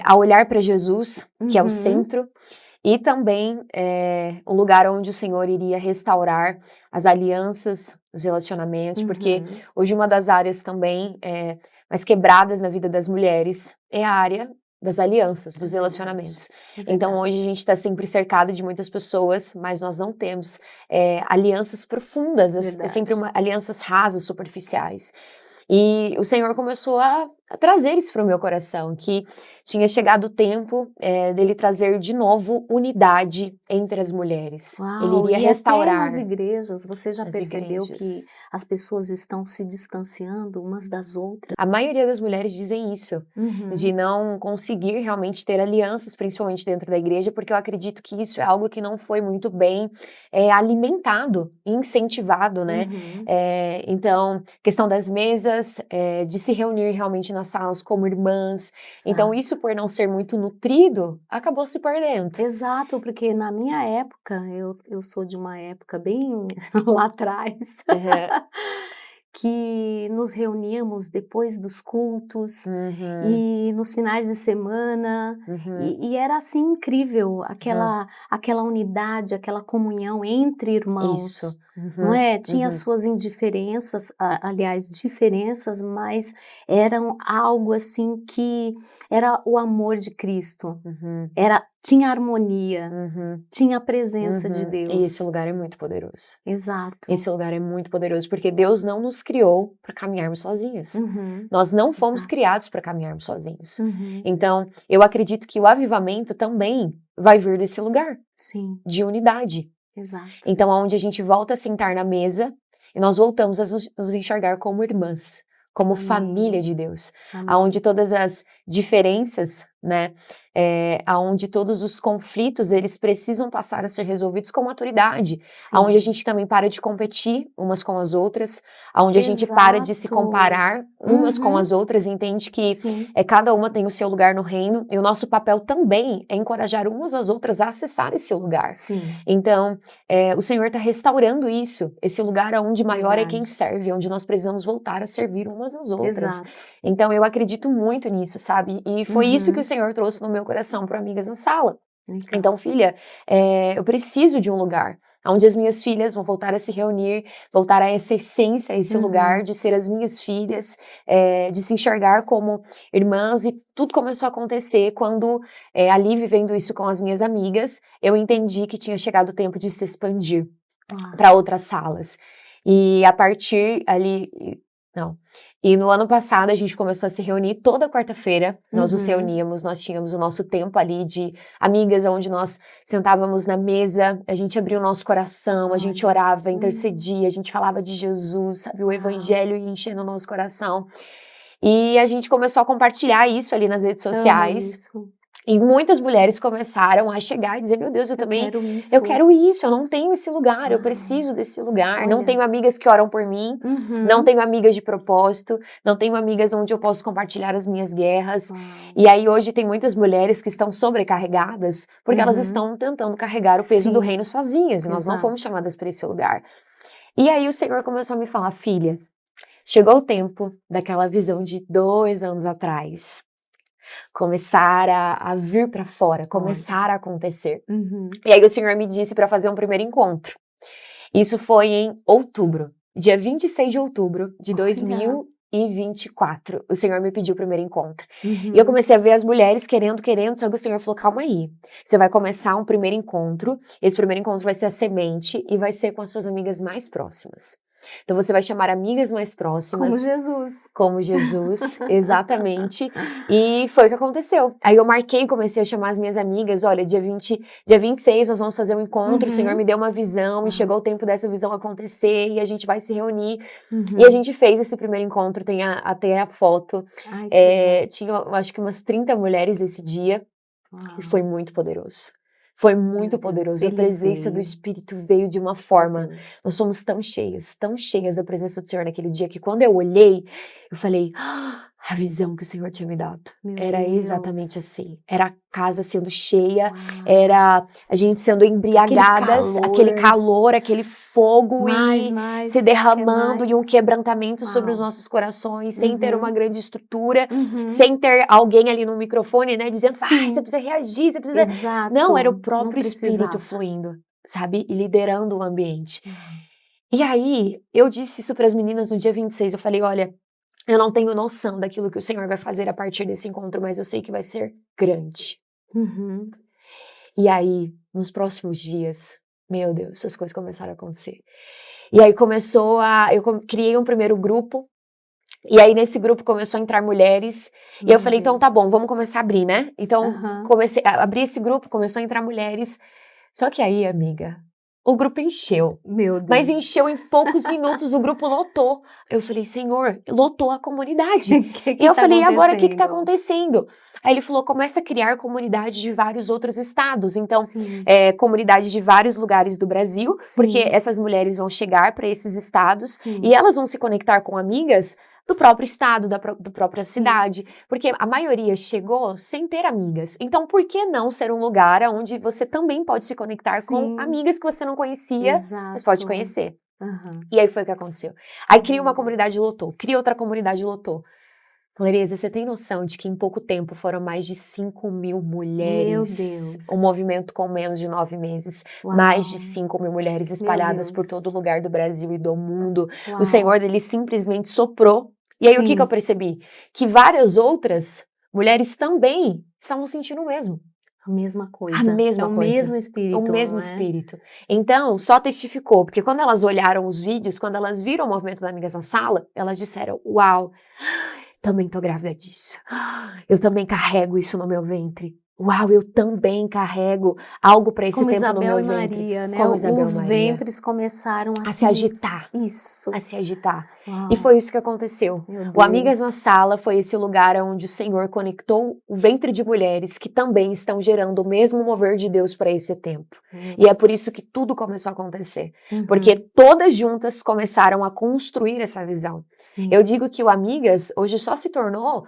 a olhar para Jesus, que é o Uhum. centro, e também um lugar onde o Senhor iria restaurar as alianças, os relacionamentos, porque Uhum. hoje uma das áreas também mais quebradas na vida das mulheres é a área das alianças, É dos verdade. relacionamentos. É Então verdade. hoje a gente está sempre cercado de muitas pessoas, mas nós não temos alianças profundas, é sempre Verdade. alianças rasas, superficiais. E o Senhor começou a trazer isso para o meu coração, que tinha chegado o tempo dele trazer de novo unidade entre as mulheres. Ele Uau, iria e até nas restaurar igrejas, você já as percebeu que igrejas. as pessoas estão se distanciando umas das outras? A maioria das mulheres dizem isso, de Uhum. não conseguir realmente ter alianças, principalmente dentro da igreja, porque eu acredito que isso é algo que não foi muito bem alimentado, incentivado, né? Uhum. Então, questão das mesas, de se reunir realmente nas salas como irmãs. Então, isso Exato. por não ser muito nutrido, acabou se perdendo. Exato, porque na minha época, eu sou de uma época bem lá atrás, Aham. que nos reuníamos depois dos cultos Uhum, e nos finais de semana, uhum. e era assim incrível Uhum. aquela unidade, aquela comunhão entre Isso. irmãos, não Uhum, é? Tinha uhum. suas indiferenças, aliás, diferenças, mas eram algo assim que era o amor de Cristo. Uhum, Tinha harmonia, uhum, tinha a presença de uhum. E esse Deus. lugar é muito poderoso. Exato. Esse lugar é muito poderoso, porque Deus não nos criou para caminharmos sozinhos. Uhum. Nós não fomos Exato. criados para caminharmos sozinhos. Uhum. Então, eu acredito que o avivamento também vai vir desse lugar, Sim, de unidade. exato. Então, aonde a gente volta a sentar na mesa e nós voltamos a nos enxergar como irmãs, como família Amém. de Deus, aonde Amém. todas as diferenças, né, aonde todos os conflitos, eles precisam passar a ser resolvidos com maturidade, aonde a Sim. gente também para de competir umas com as outras, aonde a gente para de se Exato. comparar umas com Uhum. as outras e entende que Sim. cada uma tem o seu lugar no reino, e o nosso papel também é encorajar umas às outras a acessar esse lugar. Sim. Então, o Senhor está restaurando isso, esse lugar onde maior é quem Verdade. serve, onde nós precisamos voltar a servir umas às outras. Exato. Então, eu acredito muito nisso, sabe? E foi isso que o Uhum. Senhor trouxe no meu coração para Amigas na Sala. Então, Legal. filha, eu preciso de um lugar onde as minhas filhas vão voltar a se reunir, voltar a essa essência, a esse lugar Uhum. de ser as minhas filhas, de se enxergar como irmãs, e tudo começou a acontecer quando, ali vivendo isso com as minhas amigas, eu entendi que tinha chegado o tempo de se expandir Uau. para outras salas. E a partir ali, não. E no ano passado a gente começou a se reunir toda quarta-feira, nós nos Uhum. reuníamos, nós tínhamos o nosso tempo ali de amigas, onde nós sentávamos na mesa, a gente abria o nosso coração, a gente Olha. orava, intercedia, a gente falava de Jesus, sabe, o Uau. evangelho ia enchendo o nosso coração. E a gente começou a compartilhar isso ali nas redes Amo sociais, isso. e muitas mulheres começaram a chegar e dizer: meu Deus, Eu quero eu isso. quero isso, eu não tenho esse lugar, eu Uau. preciso desse lugar, não Olha. tenho amigas que oram por mim, não Uhum. tenho amigas de propósito, não tenho amigas onde eu posso compartilhar as minhas guerras. Uau. E aí hoje tem muitas mulheres que estão sobrecarregadas, porque elas Uhum. estão tentando carregar o peso do Sim. reino sozinhas, e nós não fomos Exato. chamadas para esse lugar. E aí o Senhor começou a me falar: filha, chegou o tempo daquela visão de 2 anos atrás começar a vir para fora, Olha. começar a acontecer. Uhum. E aí o Senhor me disse para fazer um primeiro encontro. Isso foi em outubro, dia 26 de outubro de Olha. 2024, o Senhor me pediu o primeiro encontro. Uhum. E eu comecei a ver as mulheres querendo, só que o Senhor falou, calma aí, você vai começar um primeiro encontro, esse primeiro encontro vai ser a semente e vai ser com as suas amigas mais próximas. Então você vai chamar amigas mais próximas. Como Jesus. Como Jesus, exatamente. E foi o que aconteceu. Aí eu marquei, comecei a chamar as minhas amigas, olha, dia 26 nós vamos fazer um encontro, o Senhor me deu uma visão e chegou o tempo dessa visão acontecer e a gente vai se reunir. E a gente fez esse primeiro encontro, tem até a foto. Ai, tinha, eu acho que umas 30 mulheres esse dia e foi muito poderoso. Foi muito poderoso. A presença do Espírito veio de uma forma. Nós somos tão cheias da presença do Senhor naquele dia, que quando eu olhei, eu falei, a visão que o Senhor tinha me dado. Era exatamente assim. Era a casa sendo cheia, era a gente sendo embriagadas, aquele calor, aquele fogo e se derramando e um quebrantamento sobre os nossos corações, sem ter uma grande estrutura, sem ter alguém ali no microfone, né, dizendo, você precisa reagir, você precisa... Exato. Não, era o próprio Espírito fluindo, sabe? E liderando o ambiente. E aí, eu disse isso para as meninas no dia 26, eu falei, olha, eu não tenho noção daquilo que o Senhor vai fazer a partir desse encontro, mas eu sei que vai ser grande. E aí, nos próximos dias, meu Deus, essas coisas começaram a acontecer. E aí eu criei um primeiro grupo, e aí nesse grupo começou a entrar mulheres, e eu falei, então tá bom, vamos começar a abrir, né? Então, comecei a abrir esse grupo, começou a entrar mulheres, só que aí, amiga, o grupo encheu. Meu Deus. Mas encheu em poucos minutos, o grupo lotou. Eu falei, Senhor, lotou a comunidade. E eu falei, e agora o que tá acontecendo? Aí ele falou, começa a criar comunidades de vários outros estados. Então, comunidades de vários lugares do Brasil, porque essas mulheres vão chegar para esses estados e elas vão se conectar com amigas do próprio estado, da própria cidade, porque a maioria chegou sem ter amigas. Então, por que não ser um lugar onde você também pode se conectar com amigas que você não conhecia, mas pode conhecer? E aí foi o que aconteceu. Aí cria uma comunidade, lotou. Cria outra comunidade, lotou. Clareza, você tem noção de que em pouco tempo foram mais de 5.000 mulheres? Meu Deus. Um movimento com menos de 9 meses. Mais de 5.000 mulheres espalhadas por todo lugar do Brasil e do mundo. O Senhor, ele simplesmente soprou. E aí o que eu percebi? Que várias outras mulheres também estavam sentindo o mesmo. A mesma coisa. A mesma coisa. O mesmo espírito. O mesmo espírito. Então, só testificou, porque quando elas olharam os vídeos, quando elas viram o movimento das amigas na sala, elas disseram, uau, também tô grávida disso. Eu também carrego isso no meu ventre. Uau, eu também carrego algo para esse tempo no meu ventre. Como Isabel e Maria, né? Como Isabel Os e Maria. ventres começaram a se agitar. Isso. A se agitar. Uau. E foi isso que aconteceu. O Amigas na Sala foi esse lugar onde o Senhor conectou o ventre de mulheres que também estão gerando o mesmo mover de Deus para esse tempo. E é por isso que tudo começou a acontecer. Porque todas juntas começaram a construir essa visão. Sim. Eu digo que o Amigas hoje só se tornou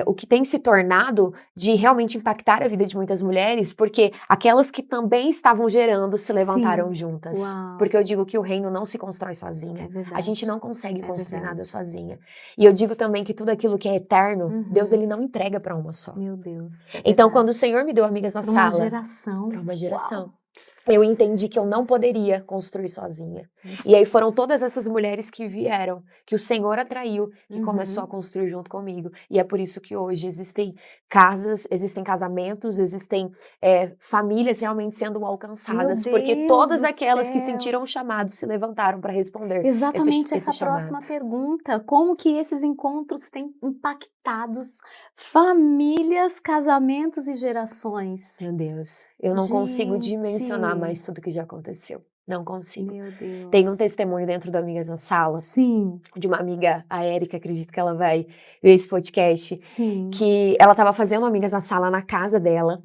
o que tem se tornado de realmente impactar a vida de muitas mulheres, porque aquelas que também estavam gerando se levantaram juntas. Uau. Porque eu digo que o reino não se constrói sozinha. É verdade. A gente não consegue construir nada sozinha. E eu digo também que tudo aquilo que é eterno, Deus ele não entrega para uma só. Meu Deus. Então, quando o Senhor me deu Amigas na Sala, para uma geração. Uau. Eu entendi que eu não poderia construir sozinha. E aí foram todas essas mulheres que vieram, que o Senhor atraiu, que começou a construir junto comigo. E é por isso que hoje existem casas, existem casamentos, existem famílias realmente sendo alcançadas. Porque todas aquelas que sentiram o chamado se levantaram para responder. Exatamente essa chamado. Próxima pergunta. Como que esses encontros têm impactado famílias, casamentos e gerações? Meu Deus, eu não consigo dimensionar mais tudo que já aconteceu. Não consigo. Meu Deus. Tem um testemunho dentro do Amigas na Sala. Sim. De uma amiga, a Érica, acredito que ela vai ver esse podcast. Sim. Que ela estava fazendo Amigas na Sala na casa dela.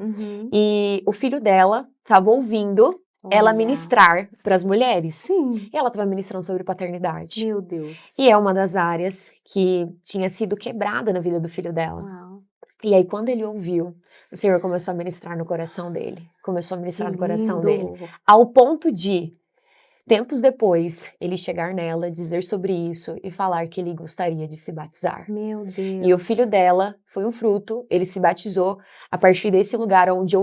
E o filho dela estava ouvindo ela ministrar para as mulheres. Sim. E ela estava ministrando sobre paternidade. Meu Deus. E é uma das áreas que tinha sido quebrada na vida do filho dela. Uau. E aí, quando ele ouviu, o Senhor começou a ministrar no coração dele. Começou a ministrar no coração dele. Ao ponto de Tempos depois, ele chegar nela, dizer sobre isso e falar que ele gostaria de se batizar. Meu E o filho Deus. dela foi um fruto, ele se batizou a partir desse lugar onde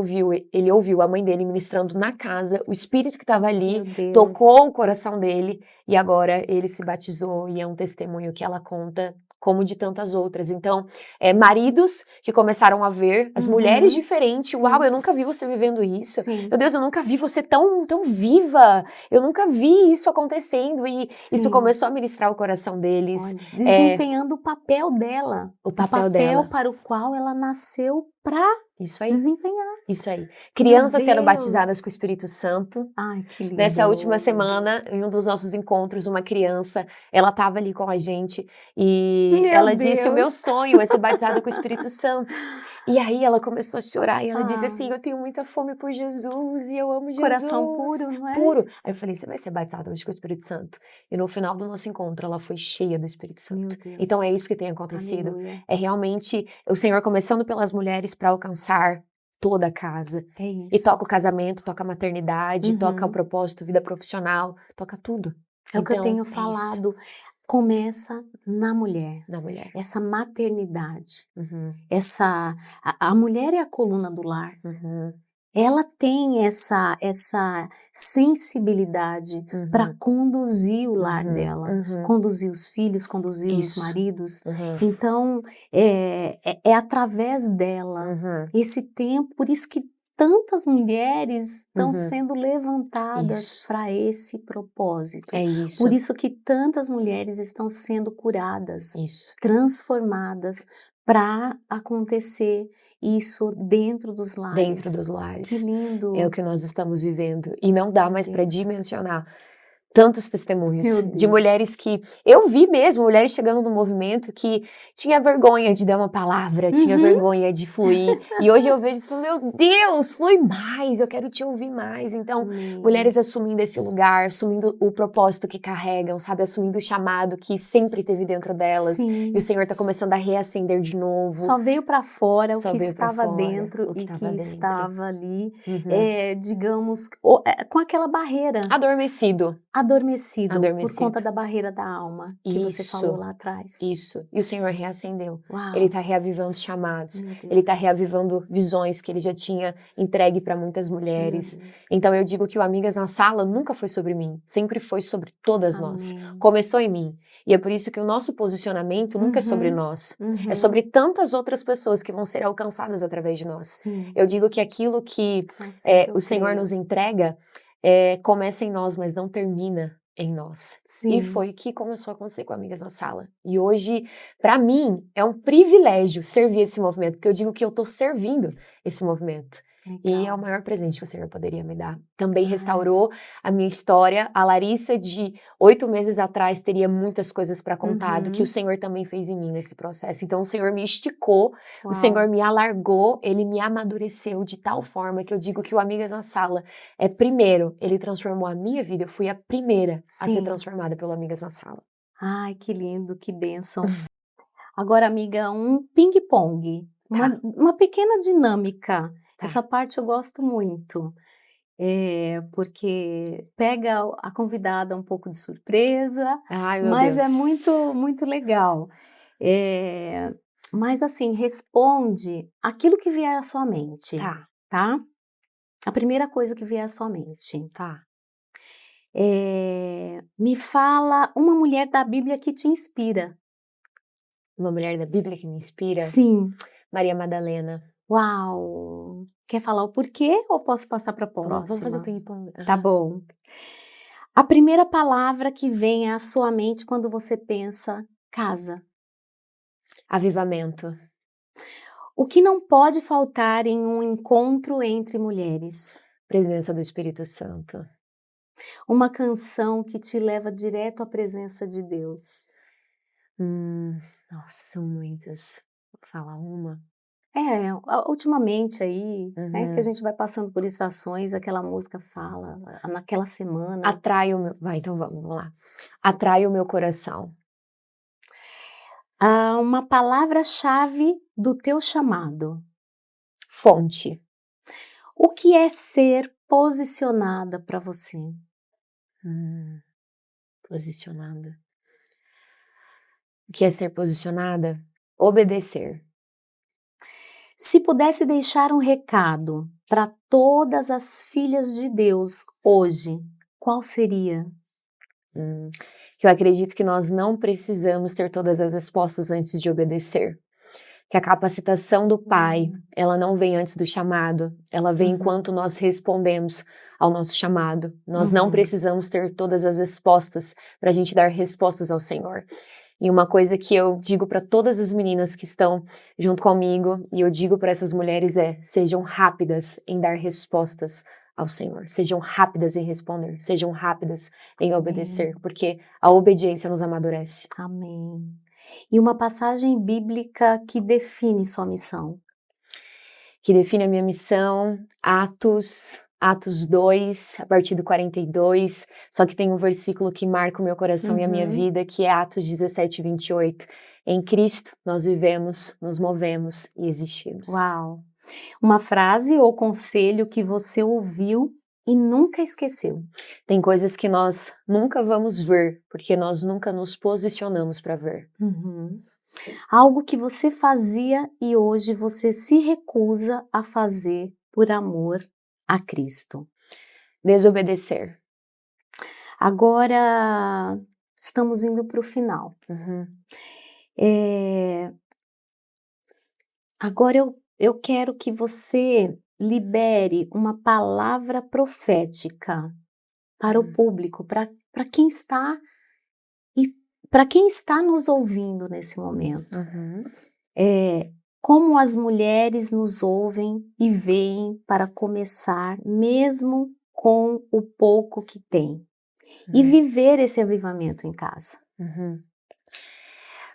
ele ouviu a mãe dele ministrando na casa, o espírito que estava ali Meu Deus. tocou o coração dele e agora ele se batizou e é um testemunho que ela conta como de tantas outras. Então, maridos que começaram a ver as mulheres diferentes, Sim. uau, eu nunca vi você vivendo isso. Sim. Meu Deus, eu nunca vi você tão viva. Eu nunca vi isso acontecendo e isso Sim. começou a ministrar o coração deles. Olha, desempenhando o papel dela. O papel dela. para o qual ela nasceu para Isso aí. desempenhar. Isso aí. Crianças sendo Deus. batizadas com o Espírito Santo. Ai, que lindo. Nessa última semana, em um dos nossos encontros, uma criança, ela estava ali com a gente e Meu ela disse, o meu Deus. sonho é ser batizada com o Espírito Santo. E aí ela começou a chorar e ela disse assim, eu tenho muita fome por Jesus e eu amo Jesus. Coração puro, não é? Puro. Aí eu falei, você vai ser batizada hoje com o Espírito Santo? E no final do nosso encontro, ela foi cheia do Espírito Meu Santo. Deus. Então é isso que tem acontecido. Aleluia. É realmente o Senhor começando pelas mulheres para alcançar toda a casa. É E isso. toca o casamento, toca a maternidade, toca o propósito, vida profissional, toca tudo. É o que eu Então, tenho isso. falado. Começa na mulher. Na mulher. Essa maternidade. Uhum, A mulher é a coluna do lar. uhum, Ela tem essa sensibilidade para uhum, conduzir o lar uhum, dela, uhum. conduzir os filhos, conduzir os Isso. maridos. Uhum, Então, é através dela uhum, esse tempo, por isso que tantas mulheres estão uhum. sendo levantadas Isso. para esse propósito. É isso. Por isso que tantas mulheres estão sendo curadas, Isso. transformadas para acontecer isso dentro dos lares. Dentro dos lares. Que lindo. É o que nós estamos vivendo. E não dá mais para Deus. dimensionar tantos testemunhos Meu de Deus. mulheres que eu vi mesmo, mulheres chegando no movimento que tinha vergonha de dar uma palavra, tinha vergonha de fluir. E hoje eu vejo e falo, meu Deus, flui mais, eu quero te ouvir mais. Então, Amém. mulheres assumindo esse lugar, assumindo o propósito que carregam, sabe? Assumindo o chamado que sempre teve dentro delas. Sim. E o Senhor tá começando a reacender de novo. Só veio para fora Só o que veio pra estava fora dentro o que e tava que dentro. estava ali, Uhum. digamos, com aquela barreira. Adormecido. Adormecido por Adormecido. conta da barreira da alma que você falou lá atrás. Isso. E o Senhor reacendeu. Uau. Ele está reavivando os chamados. Meu Deus. Ele está reavivando visões que ele já tinha entregue para muitas mulheres. Meu Deus. Então eu digo que o Amigas na Sala nunca foi sobre mim, sempre foi sobre todas nós. Amém. Começou em mim. E é por isso que o nosso posicionamento nunca é sobre nós. É sobre tantas outras pessoas que vão ser alcançadas através de nós. Sim. Eu digo que aquilo que o Senhor nos entrega começa em nós, mas não termina em nós. Sim. E foi o que começou a acontecer com Amigas na Sala. E hoje, para mim, é um privilégio servir esse movimento, porque eu digo que eu estou servindo esse movimento. Legal. E é o maior presente que o Senhor poderia me dar. Também restaurou a minha história. A Larissa de 8 meses atrás teria muitas coisas para contar do que o Senhor também fez em mim nesse processo. Então o Senhor me esticou, Uau. o Senhor me alargou, Ele me amadureceu de tal forma que eu digo que o Amigas na Sala primeiro, Ele transformou a minha vida. Eu fui a primeira a ser transformada pelo Amigas na Sala. Ai, que lindo, que bênção. Agora, amiga, um ping-pong, uma pequena dinâmica. Essa parte eu gosto muito, porque pega a convidada um pouco de surpresa, Ai, meu mas Deus. é muito, muito legal. Mas assim, responde aquilo que vier à sua mente, tá? A primeira coisa que vier à sua mente. Tá. Me fala uma mulher da Bíblia que te inspira. Uma mulher da Bíblia que me inspira? Sim. Maria Madalena. Uau! Quer falar o porquê ou posso passar para a próxima? Vamos fazer o ping-pong. Tá bom. A primeira palavra que vem à sua mente quando você pensa casa. Avivamento. O que não pode faltar em um encontro entre mulheres? Presença do Espírito Santo. Uma canção que te leva direto à presença de Deus. Nossa, são muitas. Vou falar uma. Ultimamente aí, que a gente vai passando por estações, aquela música fala, naquela semana. Atrai o meu... Vai, então vamos lá. Atrai o meu coração. Uma palavra-chave do teu chamado. Fonte. O que é ser posicionada para você? Posicionada. O que é ser posicionada? Obedecer. Se pudesse deixar um recado para todas as filhas de Deus hoje, qual seria? Que eu acredito que nós não precisamos ter todas as respostas antes de obedecer. Que a capacitação do Pai, ela não vem antes do chamado, ela vem enquanto nós respondemos ao nosso chamado. Nós não precisamos ter todas as respostas para a gente dar respostas ao Senhor. E uma coisa que eu digo para todas as meninas que estão junto comigo, e eu digo para essas mulheres sejam rápidas em dar respostas ao Senhor. Sejam rápidas em responder, sejam rápidas em obedecer, porque a obediência nos amadurece. Amém. E uma passagem bíblica que define sua missão? Que define a minha missão, Atos 2, a partir do 42, só que tem um versículo que marca o meu coração e a minha vida, que é Atos 17, 28. Em Cristo nós vivemos, nos movemos e existimos. Uau! Uma frase ou conselho que você ouviu e nunca esqueceu? Tem coisas que nós nunca vamos ver, porque nós nunca nos posicionamos para ver. Algo que você fazia e hoje você se recusa a fazer por amor a Cristo. Desobedecer. Agora estamos indo para o final. Agora eu quero que você libere uma palavra profética para o público, para quem está e para quem está nos ouvindo nesse momento. Como as mulheres nos ouvem e veem para começar, mesmo com o pouco que tem, e viver esse avivamento em casa.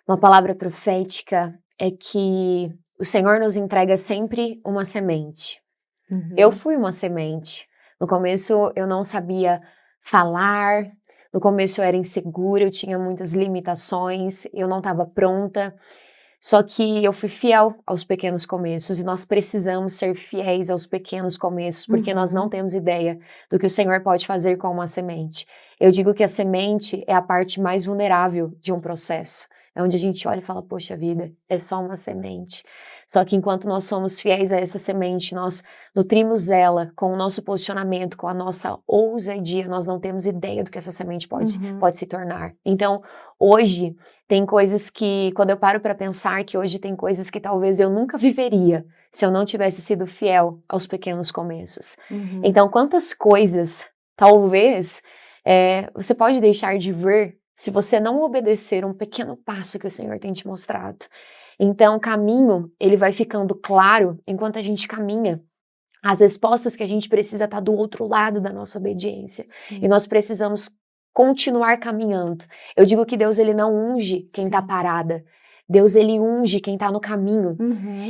Uma palavra profética é que o Senhor nos entrega sempre uma semente. Eu fui uma semente. No começo eu não sabia falar, no começo eu era insegura, eu tinha muitas limitações, eu não estava pronta. Só que eu fui fiel aos pequenos começos e nós precisamos ser fiéis aos pequenos começos, porque nós não temos ideia do que o Senhor pode fazer com uma semente. Eu digo que a semente é a parte mais vulnerável de um processo. É onde a gente olha e fala, poxa vida, é só uma semente. Só que enquanto nós somos fiéis a essa semente, nós nutrimos ela com o nosso posicionamento, com a nossa ousadia, nós não temos ideia do que essa semente pode se tornar. Então, hoje, tem coisas que, quando eu paro para pensar que hoje tem coisas que talvez eu nunca viveria se eu não tivesse sido fiel aos pequenos começos. Então, quantas coisas, talvez, você pode deixar de ver se você não obedecer um pequeno passo que o Senhor tem te mostrado. Então, o caminho, ele vai ficando claro enquanto a gente caminha. As respostas que a gente precisa estar do outro lado da nossa obediência. Sim. E nós precisamos continuar caminhando. Eu digo que Deus, ele não unge quem está parada. Deus, ele unge quem está no caminho.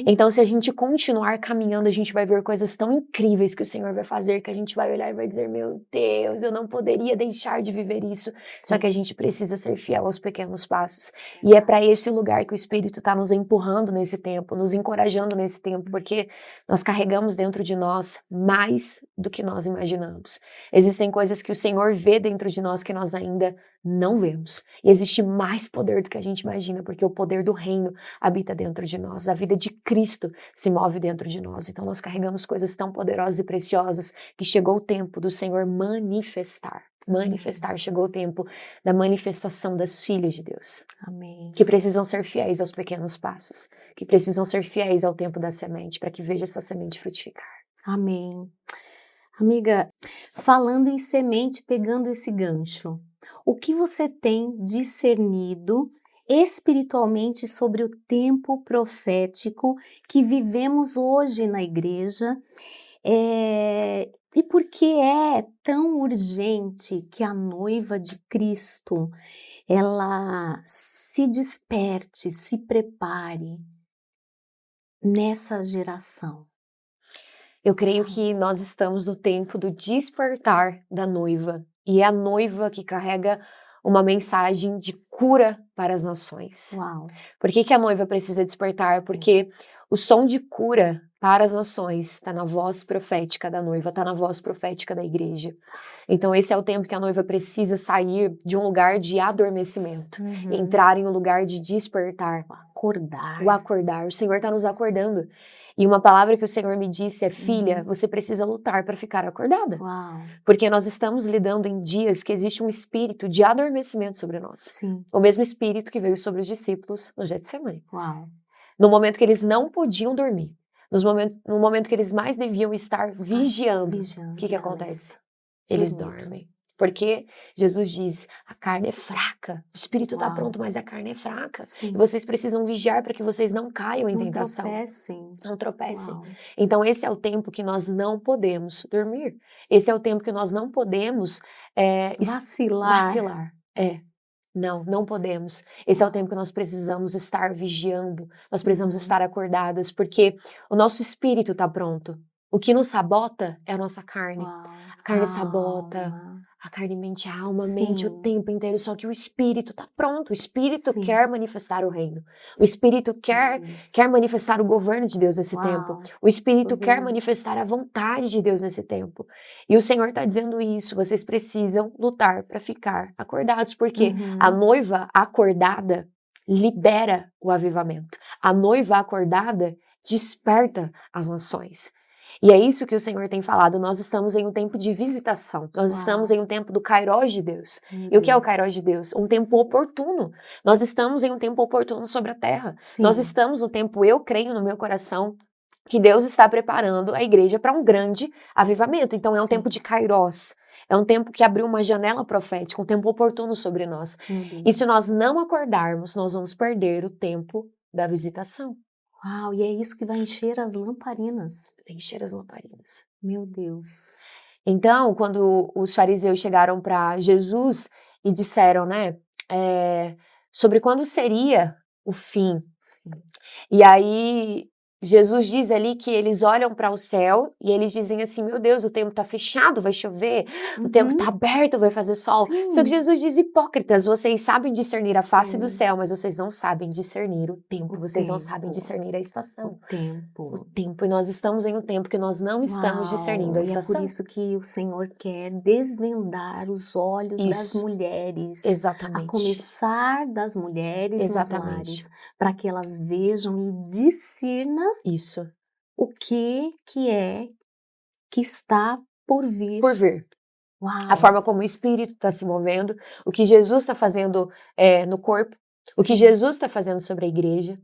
Então, se a gente continuar caminhando, a gente vai ver coisas tão incríveis que o Senhor vai fazer, que a gente vai olhar e vai dizer, meu Deus, eu não poderia deixar de viver isso. Só que a gente precisa ser fiel aos pequenos passos. E é para esse lugar que o Espírito está nos empurrando nesse tempo, nos encorajando nesse tempo, porque nós carregamos dentro de nós mais do que nós imaginamos. Existem coisas que o Senhor vê dentro de nós que nós ainda não vemos. E existe mais poder do que a gente imagina, porque o poder do reino habita dentro de nós. A vida de Cristo se move dentro de nós. Então nós carregamos coisas tão poderosas e preciosas que chegou o tempo do Senhor manifestar. Chegou o tempo da manifestação das filhas de Deus. Amém. Que precisam ser fiéis aos pequenos passos, que precisam ser fiéis ao tempo da semente, para que veja essa semente frutificar. Amém. Amiga, falando em semente, pegando esse gancho, o que você tem discernido espiritualmente sobre o tempo profético que vivemos hoje na igreja? E por que é tão urgente que a noiva de Cristo, ela se desperte, se prepare nessa geração? Eu creio que nós estamos no tempo do despertar da noiva. E é a noiva que carrega uma mensagem de cura para as nações. Uau! Por que a noiva precisa despertar? Porque o som de cura para as nações, está na voz profética da noiva, está na voz profética da igreja. Então esse é o tempo que a noiva precisa sair de um lugar de adormecimento, e entrar em um lugar de despertar. Acordar. O acordar. O Senhor está nos acordando. E uma palavra que o Senhor me disse é: filha, você precisa lutar para ficar acordada. Uau. Porque nós estamos lidando em dias que existe um espírito de adormecimento sobre nós. Sim. O mesmo espírito que veio sobre os discípulos no Getsemane. Uau. No momento que eles não podiam dormir. No momento que eles mais deviam estar vigiando. O que acontece? Eles dormem. Porque Jesus diz: a carne é fraca, o espírito está pronto, mas a carne é fraca. Sim. E vocês precisam vigiar para que vocês não caiam em Não tentação. tropecem. Não tropecem. Uau. Então esse é o tempo que nós não podemos dormir. Esse é o tempo que nós não podemos vacilar. Não podemos. Esse é o tempo que nós precisamos estar vigiando, nós precisamos estar acordadas, porque o nosso espírito está pronto. O que nos sabota é a nossa carne. A carne sabota, a carne mente, a alma mente o tempo inteiro, só que o espírito está pronto. O espírito quer manifestar o reino. O espírito quer manifestar o governo de Deus nesse tempo. O espírito quer manifestar a vontade de Deus nesse tempo. E o Senhor está dizendo isso, vocês precisam lutar para ficar acordados, porque a noiva acordada libera o avivamento. A noiva acordada desperta as nações. E é isso que o Senhor tem falado, nós estamos em um tempo de visitação, nós estamos em um tempo do Kairos de Deus. E o que é o Kairos de Deus? Um tempo oportuno. Nós estamos em um tempo oportuno sobre a terra. Sim. Nós estamos no tempo, eu creio no meu coração, que Deus está preparando a igreja para um grande avivamento. Então é um tempo de Kairos. É um tempo que abriu uma janela profética, um tempo oportuno sobre nós. E se nós não acordarmos, nós vamos perder o tempo da visitação. Uau, e é isso que vai encher as lamparinas. Encher as lamparinas. Meu Deus. Então, quando os fariseus chegaram para Jesus e disseram, sobre quando seria o fim. E aí Jesus diz ali que eles olham para o céu e eles dizem assim: meu Deus, o tempo está fechado, vai chover, o tempo está aberto, vai fazer sol. Sim. Só que Jesus diz: hipócritas, vocês sabem discernir a face do céu, mas vocês não sabem discernir o tempo, vocês não sabem discernir a estação. O tempo. E nós estamos em um tempo que nós não estamos discernindo a estação. E é por isso que o Senhor quer desvendar os olhos das mulheres. Exatamente. A começar das mulheres nos lares, para que elas vejam e discernam o que está por vir. Uau. A forma como o Espírito está se movendo, o que Jesus está fazendo no corpo, o que Jesus está fazendo sobre a igreja.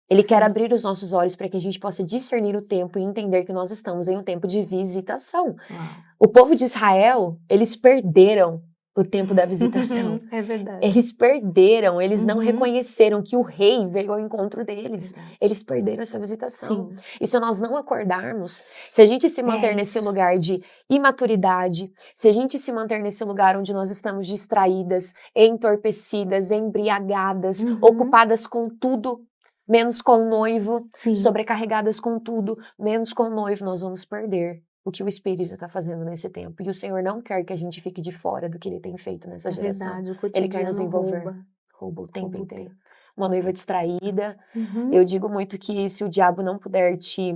Ele quer abrir os nossos olhos para que a gente possa discernir o tempo e entender que nós estamos em um tempo de visitação. O povo de Israel, eles perderam o tempo da visitação. É verdade. Eles perderam, eles não reconheceram que o rei veio ao encontro deles. Eles perderam essa visitação. E se nós não acordarmos, se a gente se manter nesse lugar de imaturidade, se a gente se manter nesse lugar onde nós estamos distraídas, entorpecidas, embriagadas, ocupadas com tudo, menos com o noivo, sobrecarregadas com tudo, menos com o noivo, nós vamos perder o que o Espírito está fazendo nesse tempo. E o Senhor não quer que a gente fique de fora do que Ele tem feito nessa geração. Verdade, o cotidiano Ele quer nos envolver. Rouba o tempo inteiro. Uma noiva distraída. Eu digo muito que se o diabo não puder te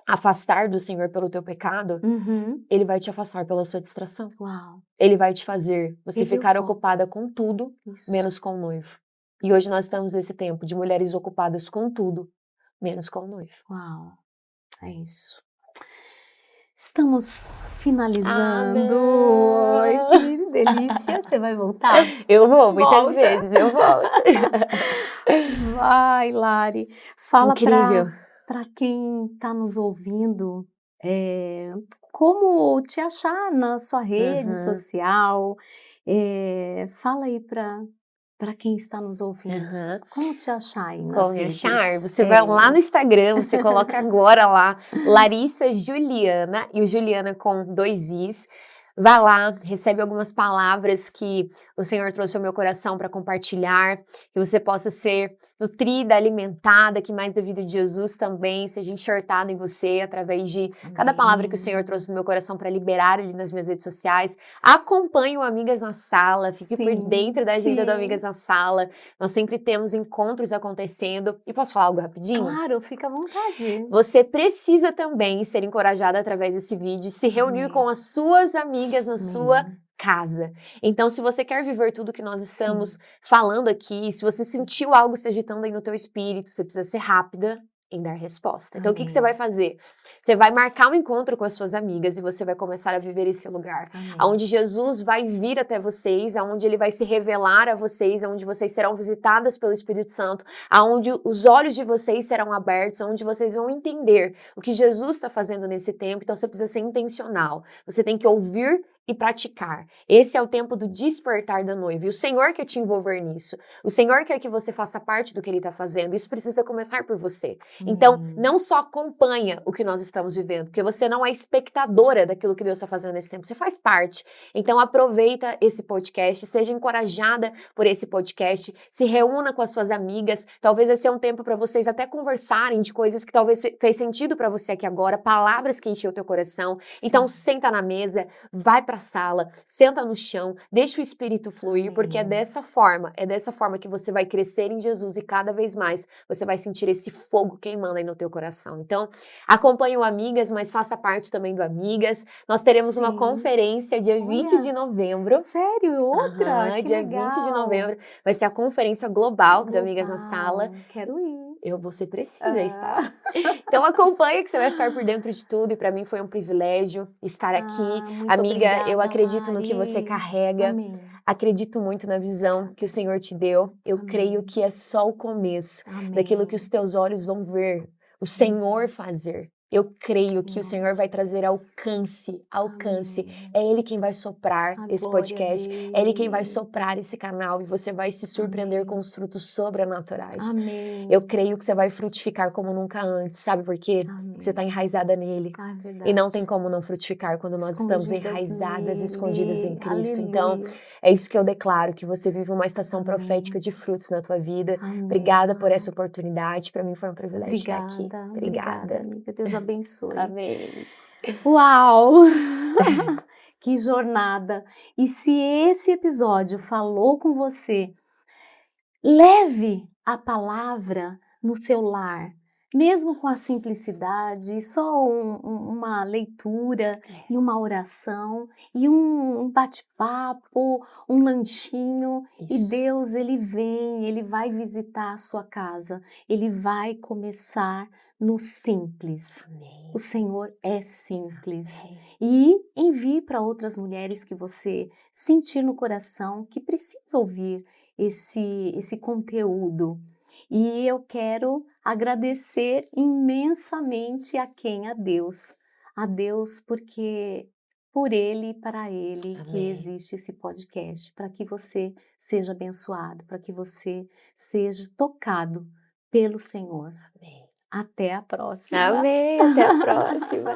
afastar do Senhor pelo teu pecado, ele vai te afastar pela sua distração. Uau. Ele vai te fazer você ficar ocupada com tudo, menos com o noivo. E hoje nós estamos nesse tempo de mulheres ocupadas com tudo, menos com o noivo. Uau, é isso. Estamos finalizando. Oi, que delícia. Você vai voltar? Eu vou, muitas vezes, eu volto. Vai, Lari. Fala Incrível. Para quem está nos ouvindo, como te achar na sua rede social. Fala aí para quem está nos ouvindo, como te achar aí nas redes? Como me achar? Você vai lá no Instagram, você coloca agora lá, Larissa Juliana, e o Juliana com 2 Is. Vá lá, recebe algumas palavras que o Senhor trouxe ao meu coração para compartilhar, que você possa ser nutrida, alimentada, que mais da vida de Jesus também seja enxertado em você através de cada palavra que o Senhor Amém. trouxe no meu coração para liberar ali nas minhas redes sociais. Acompanhe o Amigas na Sala, fique por Sim, dentro da agenda do sim. Amigas na Sala. Nós sempre temos encontros acontecendo. E posso falar algo rapidinho? Claro, fica à vontade. Você precisa também ser encorajada através desse vídeo, se reunir Amém. com as suas amigas na sua Amém. casa. Então, se você quer viver tudo que nós estamos Sim. falando aqui, se você sentiu algo se agitando aí no teu espírito, você precisa ser rápida em dar resposta. Então, o que você vai Amém. fazer? Você vai marcar um encontro com as suas amigas e você vai começar a viver esse lugar, Amém. onde Jesus vai vir até vocês, onde ele vai se revelar a vocês, onde vocês serão visitadas pelo Espírito Santo, aonde os olhos de vocês serão abertos, onde vocês vão entender o que Jesus está fazendo nesse tempo. Então, você precisa ser intencional. Você tem que ouvir e praticar. Esse é o tempo do despertar da noiva. E o Senhor quer te envolver nisso. O Senhor quer que você faça parte do que Ele está fazendo. Isso precisa começar por você. Então, Amém. não só acompanha o que nós estamos vivendo, porque você não é espectadora daquilo que Deus está fazendo nesse tempo. Você faz parte. Então, aproveita esse podcast, seja encorajada por esse podcast, se reúna com as suas amigas. Talvez esse é um tempo para vocês até conversarem de coisas que talvez fez sentido para você aqui agora, palavras que encheu o teu coração. Então, Sim. senta na mesa, vai para a sala, senta no chão, deixa o Espírito fluir, porque é Amém. dessa forma que você vai crescer em Jesus e cada vez mais você vai sentir esse fogo queimando aí no teu coração. Então, acompanhe o Amigas, mas faça parte também do Amigas. Nós teremos uma Sim. conferência dia 20 de Olha, novembro. sério? Outra? Que Dia 20 de legal. novembro vai ser a conferência global do Amigas na Sala. Global. Quero ir. Você precisa estar. Ah. Então acompanha que você vai ficar por dentro de tudo e para mim foi um privilégio estar aqui. Muito Amiga, eu obrigada, acredito no que você Lari. carrega. Amém. Acredito muito na visão que o Senhor te deu. Eu Amém. creio que é só o começo Amém. daquilo que os teus olhos vão ver o Senhor fazer. Eu creio que o Senhor vai trazer alcance. Amém. É Ele quem vai soprar A esse glória podcast, é Ele quem vai dele. soprar esse canal e você vai se surpreender Amém. com os frutos sobrenaturais. Amém. Eu creio que você vai frutificar como nunca antes, sabe por quê? Amém. Porque você está enraizada nele. Ah, é E verdade. não tem como não frutificar quando nós estamos Escondidas enraizadas, nele. escondidas em Cristo. Então, Aleluia. é isso que eu declaro, que você vive uma estação Amém. profética de frutos na tua vida. Amém. Obrigada por essa oportunidade. Para mim foi um privilégio estar aqui. Obrigada, Obrigada. amiga. Deus abençoe. Amém. Uau! Que jornada! E se esse episódio falou com você, leve a palavra no seu lar, mesmo com a simplicidade, só uma leitura e uma oração e um bate-papo, um lanchinho, e Isso. Deus, Ele vem, Ele vai visitar a sua casa, Ele vai começar no simples. Amém. O Senhor é simples. Amém. E envie para outras mulheres que você sentir no coração que precisam ouvir esse conteúdo. E eu quero agradecer imensamente a quem? A Deus. A Deus porque por Ele e para Ele que Amém. existe esse podcast, para que você seja abençoado, para que você seja tocado pelo Senhor. Amém. Até a próxima. Amém. Até a próxima.